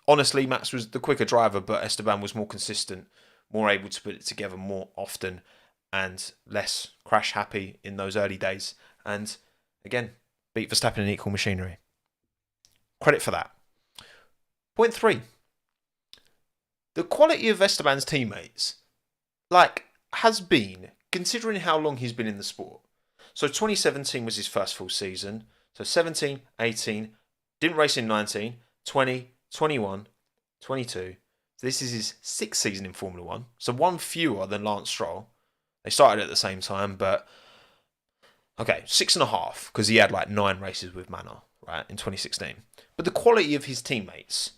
the quicker driver, but Esteban was more consistent, more able to put it together more often, and less crash happy in those early days. And again, beat Verstappen in equal machinery. Credit for that. Point 3. The quality of Esteban's teammates, has been, considering how long he's been in the sport. So 2017 was his first full season. So 17, 18, didn't race in 19, 20, 21, 22. So this is his 6th season in Formula 1. So one fewer than Lance Stroll. They started at the same time, but okay, 6.5, because he had 9 races with Manor, right, in 2016. But the quality of his teammates,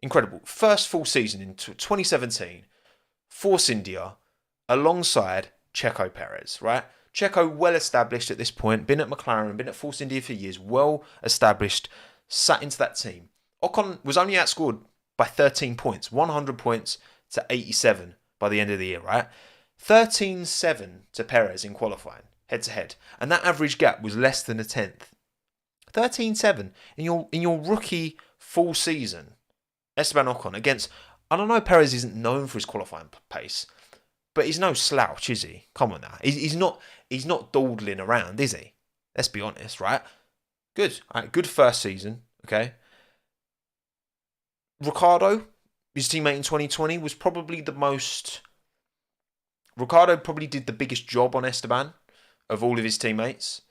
incredible. First full season in 2017, Force India, alongside Checo Perez, right? Checo, well established at this point, been at McLaren, been at Force India for years, well established, sat into that team. Ocon was only outscored by 13 points, 100 points to 87 by the end of the year, right? 13-7 to Perez in qualifying, head to head. And that average gap was less than a tenth. 13-7 in your rookie full season. Esteban Ocon against I don't know, Perez isn't known for his qualifying pace, but he's no slouch, is he? Come on now. He's not dawdling around, is he? Let's be honest, right? Good. All right, good first season, okay? Ricciardo, his teammate in 2020, was probably the most... Ricciardo probably did the biggest job on Esteban of all of his teammates.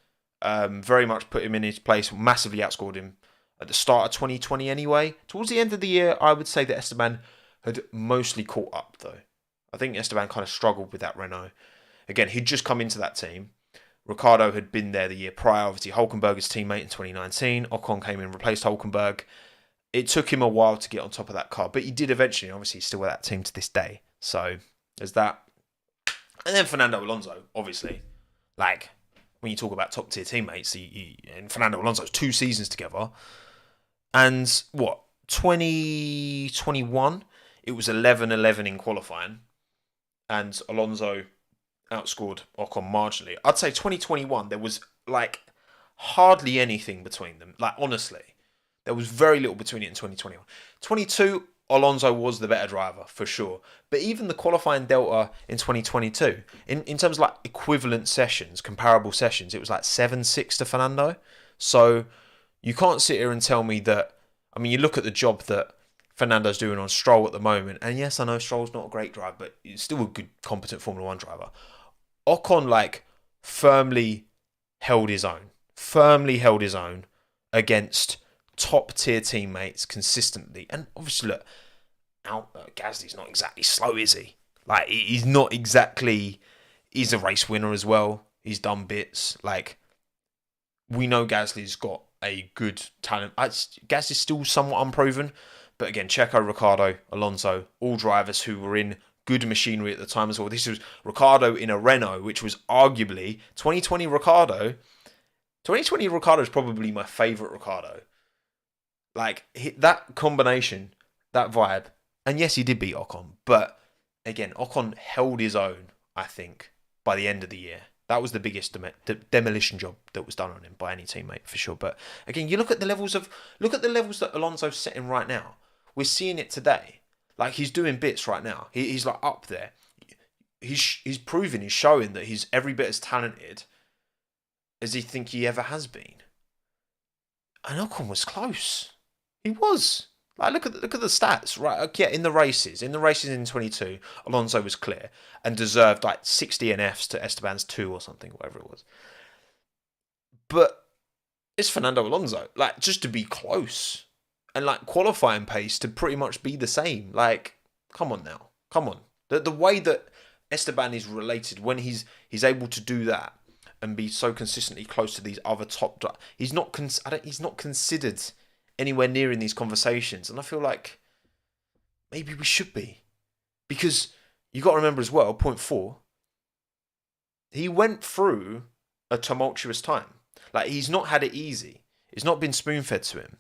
Very much put him in his place, massively outscored him at the start of 2020 anyway. Towards the end of the year, I would say that Esteban had mostly caught up, though. I think Esteban kind of struggled with that Renault. Again, he'd just come into that team. Ricciardo had been there the year prior. Obviously, Hülkenberg's teammate in 2019. Ocon came in and replaced Hülkenberg. It took him a while to get on top of that car, but he did eventually. Obviously, he's still with that team to this day. So, there's that. And then Fernando Alonso, obviously. Like, when you talk about top-tier teammates, and Fernando Alonso's 2 seasons together. And, 2021, it was 11-11 in qualifying. And Alonso outscored Ocon marginally. I'd say 2021, there was, hardly anything between them. Honestly. There was very little between it in 2021. 22, Alonso was the better driver, for sure. But even the qualifying delta in 2022, in terms of equivalent sessions, comparable sessions, it was 7-6 to Fernando. So you can't sit here and tell me that... I mean, you look at the job that Fernando's doing on Stroll at the moment, and yes, I know Stroll's not a great driver, but he's still a good, competent Formula 1 driver. Ocon, firmly held his own. Firmly held his own against top-tier teammates consistently. And obviously, look, Gasly's not exactly slow, is he? He's not exactly... He's a race winner as well. He's done bits. We know Gasly's got a good talent. Gasly's still somewhat unproven. But again, Checo, Ricciardo, Alonso, all drivers who were in good machinery at the time as well. This was Ricciardo in a Renault, which was arguably 2020 Ricciardo. 2020 Ricciardo is probably my favourite Ricciardo. That combination, that vibe. And yes, he did beat Ocon. But again, Ocon held his own, I think, by the end of the year. That was the biggest demolition job that was done on him by any teammate, for sure. But again, you look at the levels that Alonso's setting right now. We're seeing it today. He's doing bits right now. He's up there. He's proving, he's showing that he's every bit as talented as he think he ever has been. And Ocon was close. He was. Look at the stats, right? Yeah, in the races in 22, Alonso was clear and deserved 60 NFs to Esteban's 2 or something, whatever it was. But it's Fernando Alonso, just to be close. And qualifying pace to pretty much be the same. Come on now. Come on. The way that Esteban is related, when he's able to do that and be so consistently close to these other top... He's not considered anywhere near in these conversations. And I feel like maybe we should be. Because you got to remember as well, point 4, he went through a tumultuous time. He's not had it easy. It's not been spoon-fed to him.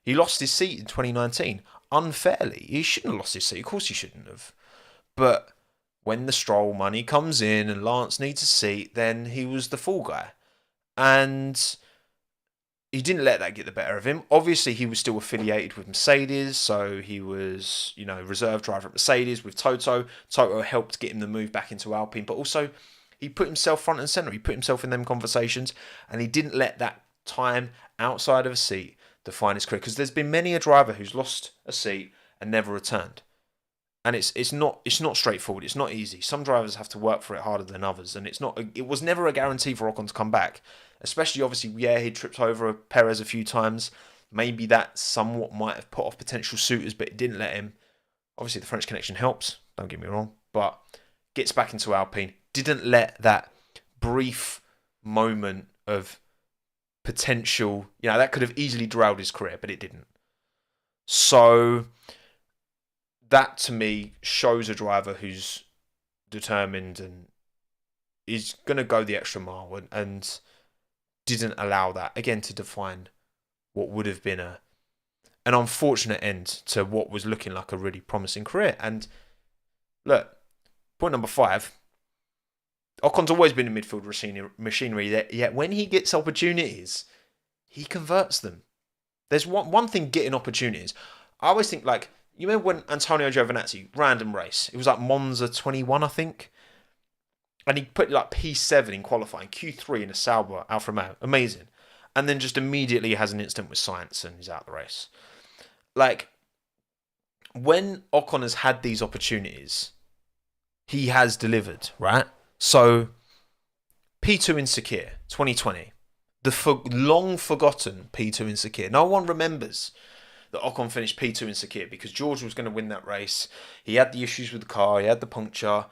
He lost his seat in 2019 unfairly. He shouldn't have lost his seat. Of course he shouldn't have. But when the Stroll money comes in and Lance needs a seat, then he was the fall guy. And he didn't let that get the better of him. Obviously, he was still affiliated with Mercedes, so he was, reserve driver at Mercedes with Toto. Toto helped get him the move back into Alpine, but also he put himself front and centre. He put himself in them conversations, and he didn't let that time outside of a seat define his career. Because there's been many a driver who's lost a seat and never returned. And it's not straightforward. It's not easy. Some drivers have to work for it harder than others, and it was never a guarantee for Ocon to come back. Especially, obviously, he tripped over Perez a few times. Maybe that somewhat might have put off potential suitors, but it didn't let him. Obviously, the French connection helps. Don't get me wrong, but gets back into Alpine. Didn't let that brief moment of potential, that could have easily derailed his career, but it didn't. So that to me shows a driver who's determined and is going to go the extra mile and didn't allow that, again, to define what would have been an unfortunate end to what was looking like a really promising career. And look, point number 5, Ocon's always been in midfield machinery, yet when he gets opportunities, he converts them. There's one thing getting opportunities. I always think, You remember when Antonio Giovinazzi, random race, it was like Monza 21, I think, and he put like P7 in qualifying, Q3 in a Sauber Alfa Romeo, amazing, and then just immediately has an incident with science and he's out of the race. Like, when Ocon has had these opportunities, he has delivered, right? So, P2 in Sakir, 2020. The long forgotten P2 in Sakir. No one remembers that Ocon finished P2 in Sakir because George was going to win that race. He had the issues with the car, he had the puncture.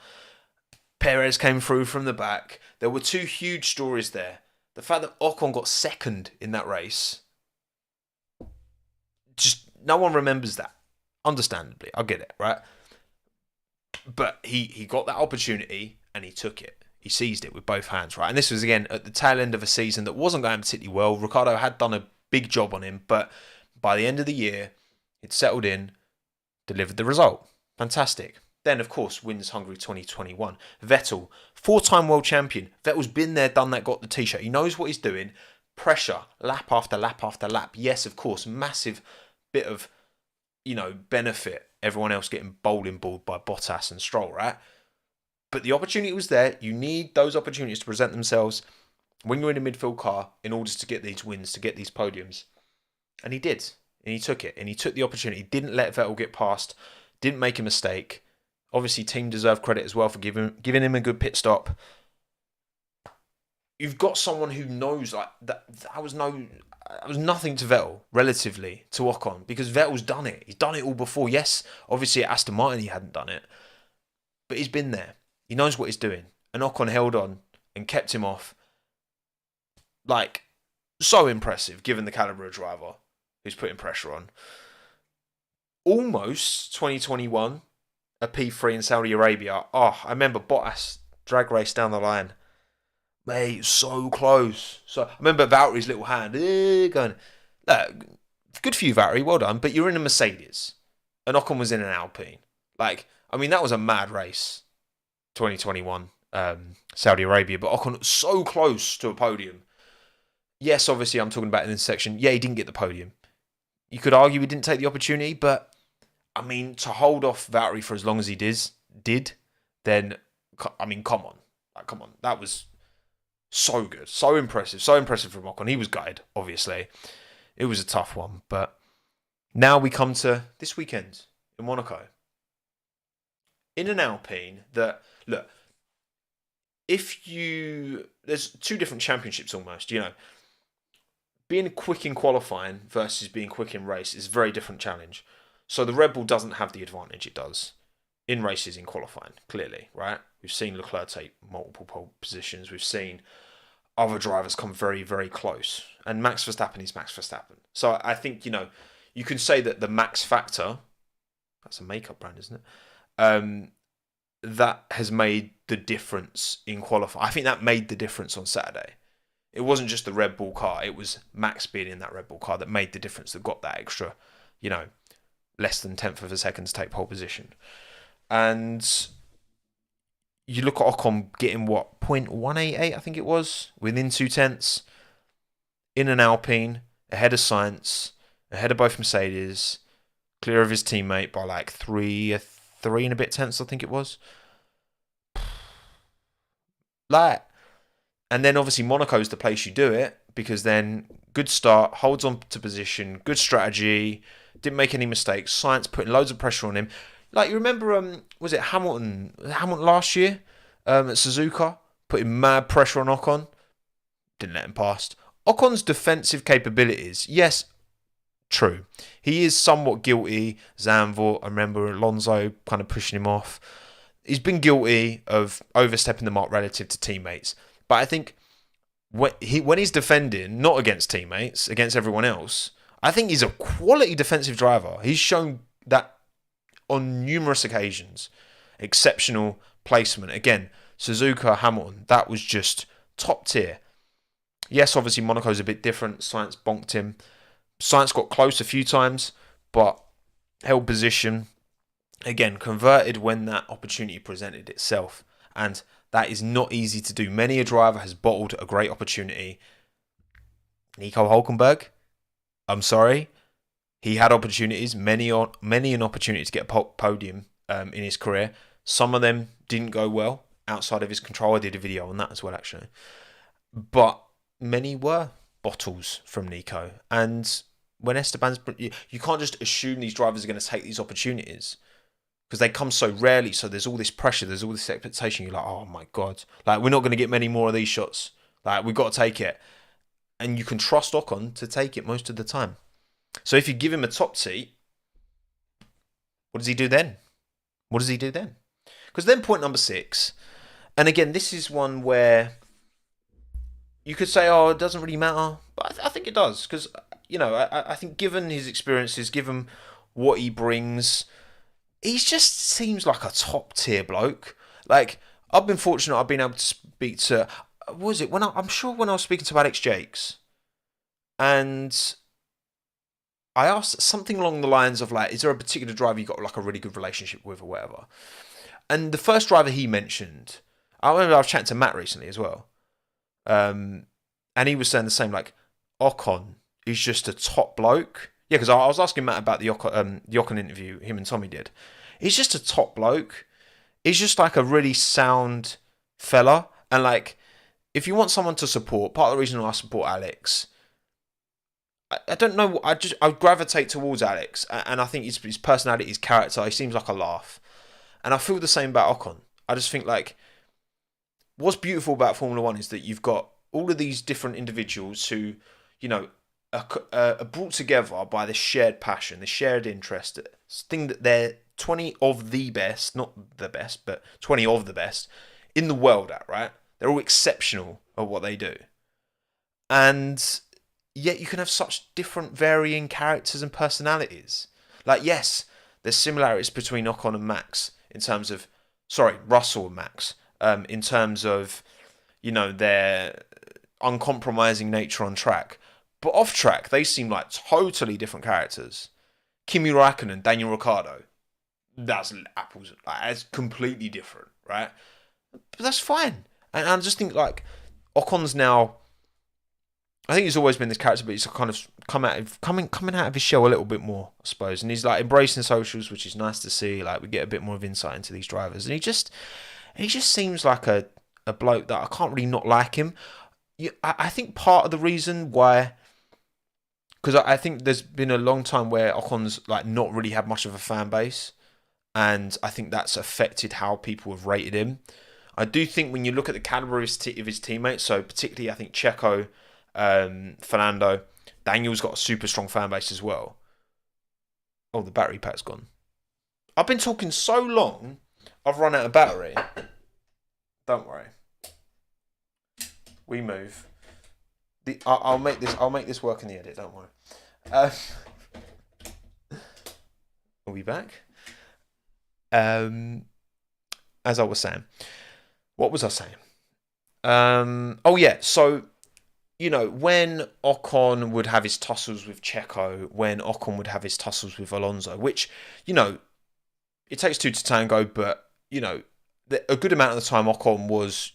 Perez came through from the back. There were two huge stories there. The fact that Ocon got second in that race, just no one remembers that. Understandably, I get it, right? But he got that opportunity and he took it. He seized it with both hands, right? And this was, again, at the tail end of a season that wasn't going particularly well. Ricciardo had done a big job on him, but by the end of the year, he'd settled in, delivered the result. Fantastic. Then, of course, wins Hungary 2021. Vettel, 4-time world champion. Vettel's been there, done that, got the T-shirt. He knows what he's doing. Pressure, lap after lap after lap. Yes, of course, massive bit of, benefit. Everyone else getting bowling balled by Bottas and Stroll, right? But the opportunity was there. You need those opportunities to present themselves when you're in a midfield car in order to get these wins, to get these podiums. And he did. And he took it. And he took the opportunity. Didn't let Vettel get past. Didn't make a mistake. Obviously, team deserve credit as well for giving him a good pit stop. You've got someone who knows like that was nothing to Vettel relatively to Ocon because Vettel's done it. He's done it all before. Yes, obviously at Aston Martin he hadn't done it, but he's been there. He knows what he's doing. And Ocon held on and kept him off. Like, so impressive given the calibre of driver who's putting pressure on. Almost 2021, a P3 in Saudi Arabia. Oh, I remember Bottas drag race down the line. Mate, so close. So I remember Valtteri's little hand going, look, good for you, Valtteri, well done. But you're in a Mercedes. And Ocon was in an Alpine. That was a mad race. 2021, Saudi Arabia, but Ocon so close to a podium. Yes, obviously I'm talking about in this section. Yeah, he didn't get the podium. You could argue he didn't take the opportunity, but to hold off Valtteri for as long as he did, then come on. Come on. That was so good. So impressive from Ocon. He was gutted, obviously. It was a tough one, but now we come to this weekend in Monaco. In an Alpine that, look, there's two different championships almost, Being quick in qualifying versus being quick in race is a very different challenge. So the Red Bull doesn't have the advantage it does in races in qualifying, clearly, right? We've seen Leclerc take multiple pole positions. We've seen other drivers come very, very close. And Max Verstappen is Max Verstappen. So I think, you can say that the Max Factor, that's a makeup brand, isn't it? That has made the difference in qualifying. I think that made the difference on Saturday. It wasn't just the Red Bull car. It was Max being in that Red Bull car that made the difference, that got that extra, less than 10th of a second to take pole position. And you look at Ocon getting, 0.188, I think it was, within 2/10, in an Alpine, ahead of Sainz, ahead of both Mercedes, clear of his teammate by three and a bit tenths, I think it was. And then obviously Monaco's the place you do it, because then good start, holds on to position, good strategy, didn't make any mistakes. Sainz putting loads of pressure on him. You remember, was it Hamilton last year at Suzuka, putting mad pressure on Ocon, didn't let him past. Ocon's defensive capabilities, yes, true. He is somewhat guilty. Zandvoort, I remember Alonso kind of pushing him off. He's been guilty of overstepping the mark relative to teammates. But I think when he's defending, not against teammates, against everyone else, I think he's a quality defensive driver. He's shown that on numerous occasions. Exceptional placement. Again, Suzuka, Hamilton, that was just top tier. Yes, obviously Monaco's a bit different. Sainz bonked him. Sainz got close a few times, but held position. Again, converted when that opportunity presented itself. And that is not easy to do. Many a driver has bottled a great opportunity. Nico Hülkenberg, I'm sorry. He had opportunities, many an opportunity to get a podium in his career. Some of them didn't go well outside of his control. I did a video on that as well, actually. But many were bottles from Nico. And when Esteban's... You can't just assume these drivers are going to take these opportunities because they come so rarely. So there's all this pressure. There's all this expectation. You're like, oh my God. Like, we're not going to get many more of these shots. Like, we've got to take it. And you can trust Ocon to take it most of the time. So if you give him a top seat, what does he do then? What does he do then? Because then point number 6, and again, this is one where you could say, oh, it doesn't really matter. But I think it does. Because, I think given his experiences, given what he brings, he just seems like a top tier bloke. Like, I've been fortunate I've been able to speak to, what was it? I'm sure when I was speaking to Alex Jakes, and I asked something along the lines of like, is there a particular driver you got like a really good relationship with or whatever? And the first driver he mentioned, I remember I was chatting to Matt recently as well. And he was saying the same, like, Ocon is just a top bloke. Yeah, because I was asking Matt about the Ocon interview him and Tommy did. He's just a top bloke. He's just like a really sound fella. And like, if you want someone to support, part of the reason I support Alex, I don't know. I gravitate towards Alex, and I think his personality, his character, he seems like a laugh, and I feel the same about Ocon. I just think like what's beautiful about Formula One is that you've got all of these different individuals who, are brought together by this shared passion, this shared interest, this thing that they're 20 of the best, not the best, but 20 of the best in the world at, right? They're all exceptional at what they do, and yet you can have such different varying characters and personalities. Like, yes, there's similarities between Ocon and Max in terms of, Russell and Max, in terms of, their uncompromising nature on track. But off track, they seem like totally different characters. Kimi Räikkönen, Daniel Ricciardo, that's apples. That's completely different, right? But that's fine. And I just think like Ocon's now, I think he's always been this character, but he's kind of coming out of his shell a little bit more, I suppose. And he's like embracing socials, which is nice to see. Like, we get a bit more of insight into these drivers, and he just seems like a bloke that I can't really not like him. I think part of the reason why, because I think there's been a long time where Ocon's like not really had much of a fan base, and I think that's affected how people have rated him. I do think when you look at the caliber of his teammates, so particularly I think Checo, Fernando, Daniel's got a super strong fan base as well. Oh, the battery pack's gone. I've been talking so long, I've run out of battery. Don't worry. We move. I'll make this work in the edit. Don't worry. Are we back? As I was saying, what was I saying? Oh yeah. So, when Ocon would have his tussles with Checo, when Ocon would have his tussles with Alonso, which, it takes two to tango, but, a good amount of the time Ocon was,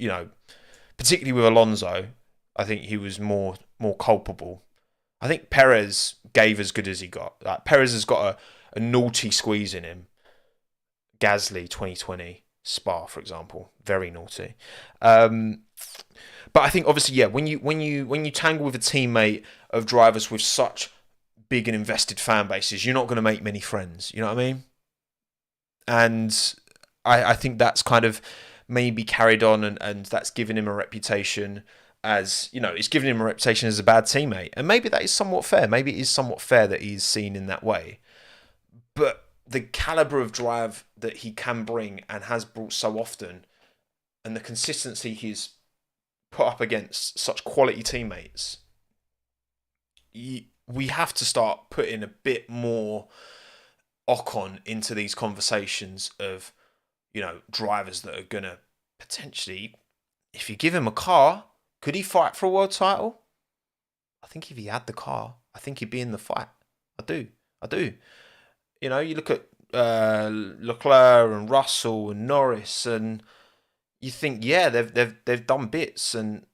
particularly with Alonso, I think he was more culpable. I think Perez gave as good as he got. Like, Perez has got a naughty squeeze in him. Gasly 2020, Spa, for example, very naughty. But I think obviously, yeah, when you tangle with a teammate of drivers with such big and invested fan bases, you're not going to make many friends. You know what I mean? And I think that's kind of maybe carried on, and that's given him a reputation as, it's given him a reputation as a bad teammate. And maybe that is somewhat fair. Maybe it is somewhat fair that he's seen in that way. But the caliber of drive that he can bring and has brought so often, and the consistency he's put up against such quality teammates, we have to start putting a bit more Ocon into these conversations of, drivers that are going to potentially, if you give him a car, could he fight for a world title? I think if he had the car, I think he'd be in the fight. I do. You look at Leclerc and Russell and Norris, and you think, yeah, they've done bits. And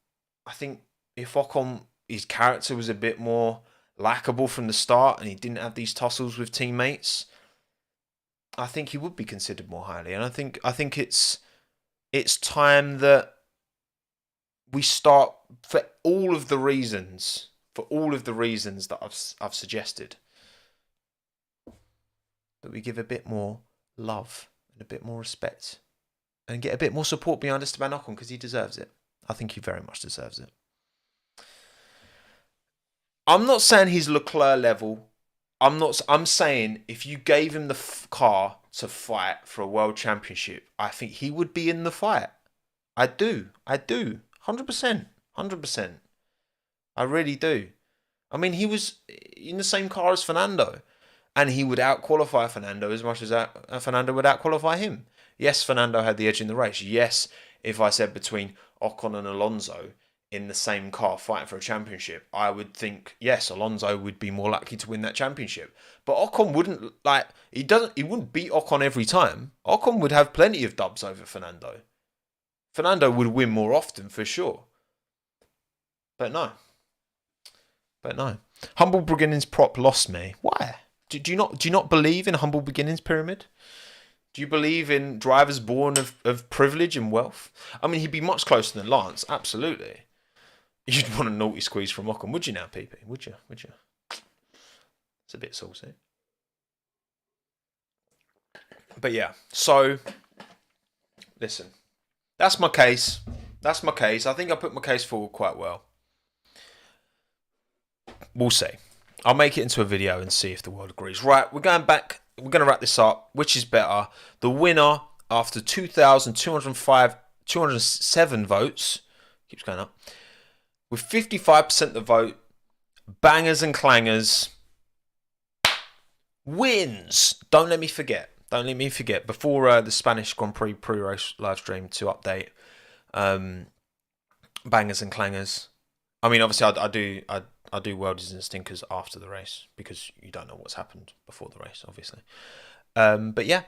I think if Ocon, his character was a bit more likeable from the start and he didn't have these tussles with teammates, I think he would be considered more highly. And I think it's time that we start, for all of the reasons that I've suggested, that we give a bit more love and a bit more respect and get a bit more support behind Esteban Ocon, because he deserves it. I think he very much deserves it. I'm not saying he's Leclerc level. I'm saying if you gave him the car to fight for a world championship, I think he would be in the fight. I do. 100%. I really do. I mean, he was in the same car as Fernando, and he would outqualify Fernando as much as Fernando would outqualify him. Yes, Fernando had the edge in the race. Yes, if I said between Ocon and Alonso in the same car fighting for a championship, I would think, yes, Alonso would be more likely to win that championship. But Ocon wouldn't, he wouldn't beat Ocon every time. Ocon would have plenty of dubs over Fernando. Fernando would win more often, for sure. But no. Humble Beginnings prop lost me. Why? Do you not believe in Humble Beginnings pyramid? Do you believe in drivers born of privilege and wealth? I mean, he'd be much closer than Lance, absolutely. You'd want a naughty squeeze from Ocon, would you now, PP? Would you? It's a bit saucy. But yeah, so, listen. That's my case. I think I put my case forward quite well. We'll see. I'll make it into a video and see if the world agrees. Right, we're going back. We're going to wrap this up. Which is better? The winner, after 2,207 votes, keeps going up, with 55% of the vote, bangers and clangers, wins. Don't let me forget. Before the Spanish Grand Prix pre-race live stream to update, bangers and clangers. I mean, obviously, I do Worldies and Stinkers after the race, because you don't know what's happened before the race, obviously. But yeah,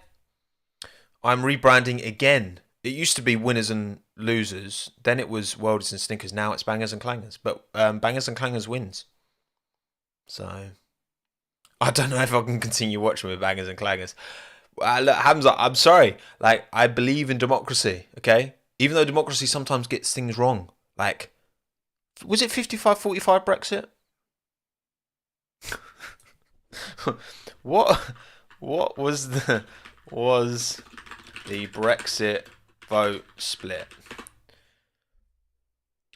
I'm rebranding again. It used to be winners and losers. Then it was Worldies and Stinkers. Now it's bangers and clangers. But bangers and clangers wins. So I don't know if I can continue watching with bangers and clangers. Look, Hamza, I'm sorry. I believe in democracy, okay? Even though democracy sometimes gets things wrong. Was it 55-45 Brexit? What was the Brexit vote split?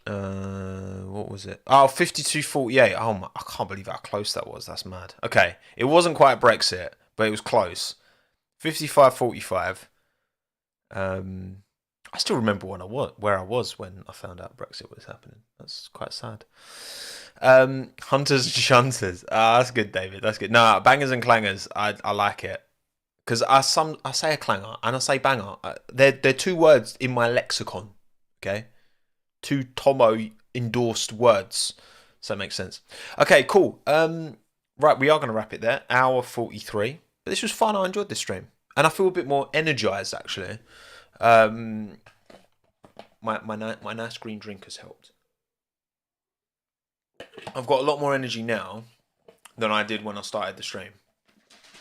What was it? Oh, 52-48. Oh my, I can't believe how close that was. That's mad. Okay, it wasn't quite Brexit, but it was close. 55-45. I still remember where I was when I found out Brexit was happening. That's quite sad. Hunters and Shunters. That's good, David. That's good. No, bangers and clangers. I like it, because I say a clanger and I say banger. They're two words in my lexicon. Okay, two Tommo endorsed words. So that makes sense. Okay, cool. Right, we are going to wrap it there. Hour 43. But this was fun. I enjoyed this stream, and I feel a bit more energized actually. My nice green drink has helped. I've got a lot more energy now than I did when I started the stream.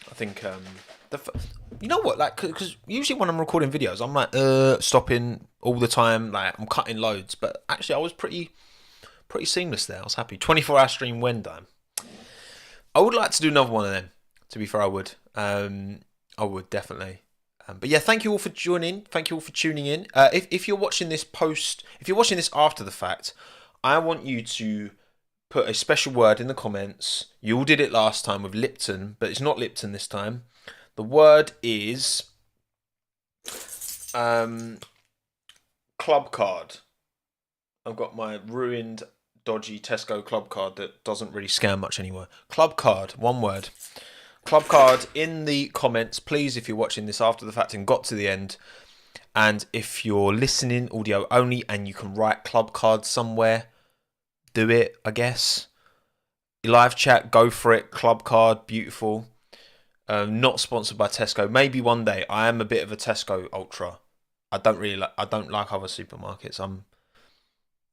I think you know what, because usually when I'm recording videos, I'm stopping all the time, I'm cutting loads. But actually, I was pretty seamless there. I was happy. 24-hour stream when done. I would like to do another one of them. To be fair, I would. I would definitely. But yeah, thank you all for joining. Thank you all for tuning in. If you're watching this if you're watching this after the fact, I want you to put a special word in the comments. You all did it last time with Lipton, but it's not Lipton this time. The word is club card. I've got my ruined, dodgy Tesco club card that doesn't really scan much anymore. Club card, one word. Club card in the comments, please, if you're watching this after the fact and got to the end. And if you're listening audio only and you can write club card somewhere, do it, I guess. Live chat, go for it. Club card, beautiful. Not sponsored by Tesco. Maybe one day. I am a bit of a Tesco ultra. I don't like other supermarkets. I'm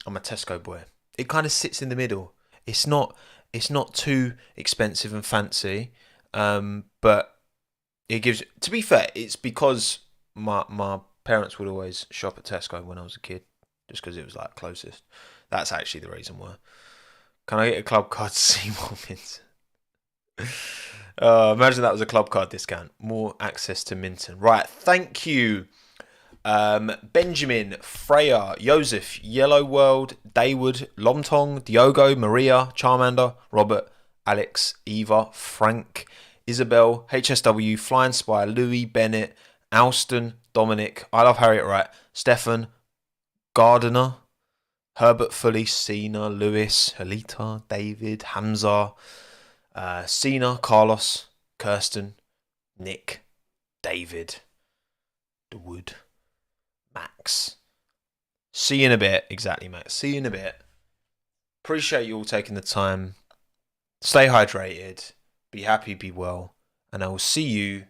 a Tesco boy. It kind of sits in the middle. It's not It's not too expensive and fancy, but it gives. To be fair, it's because my parents would always shop at Tesco when I was a kid, just because it was like closest. That's actually the reason why. Can I get a club card to see more Minton? Imagine that was a club card discount. More access to Minton. Right, thank you. Benjamin, Freya, Joseph, Yellow World, Daywood, Lomtong, Diogo, Maria, Charmander, Robert, Alex, Eva, Frank, Isabel, HSW, Flying Spy, Louis, Bennett, Alston, Dominic, I Love Harriet Wright, Stefan, Gardiner, Herbert Fully, Cena, Lewis, Halita, David, Hamza, Cena, Carlos, Kirsten, Nick, David, DeWood, Max. See you in a bit. Exactly, Max. See you in a bit. Appreciate you all taking the time. Stay hydrated. Be happy, be well. And I will see you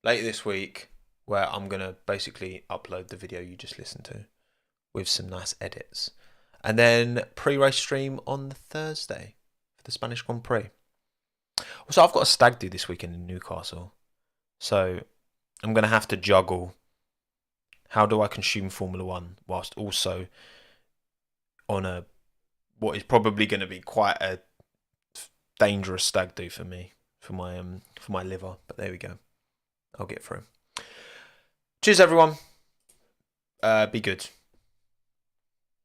later this week, where I'm going to basically upload the video you just listened to with some nice edits. And then pre-race stream on the Thursday for the Spanish Grand Prix. Also, I've got a stag do this weekend in Newcastle. So I'm going to have to juggle. How do I consume Formula One whilst also on what is probably going to be quite a dangerous stag do for me, for my liver. But there we go. I'll get through. Cheers, everyone. Be good.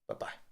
Bye-bye.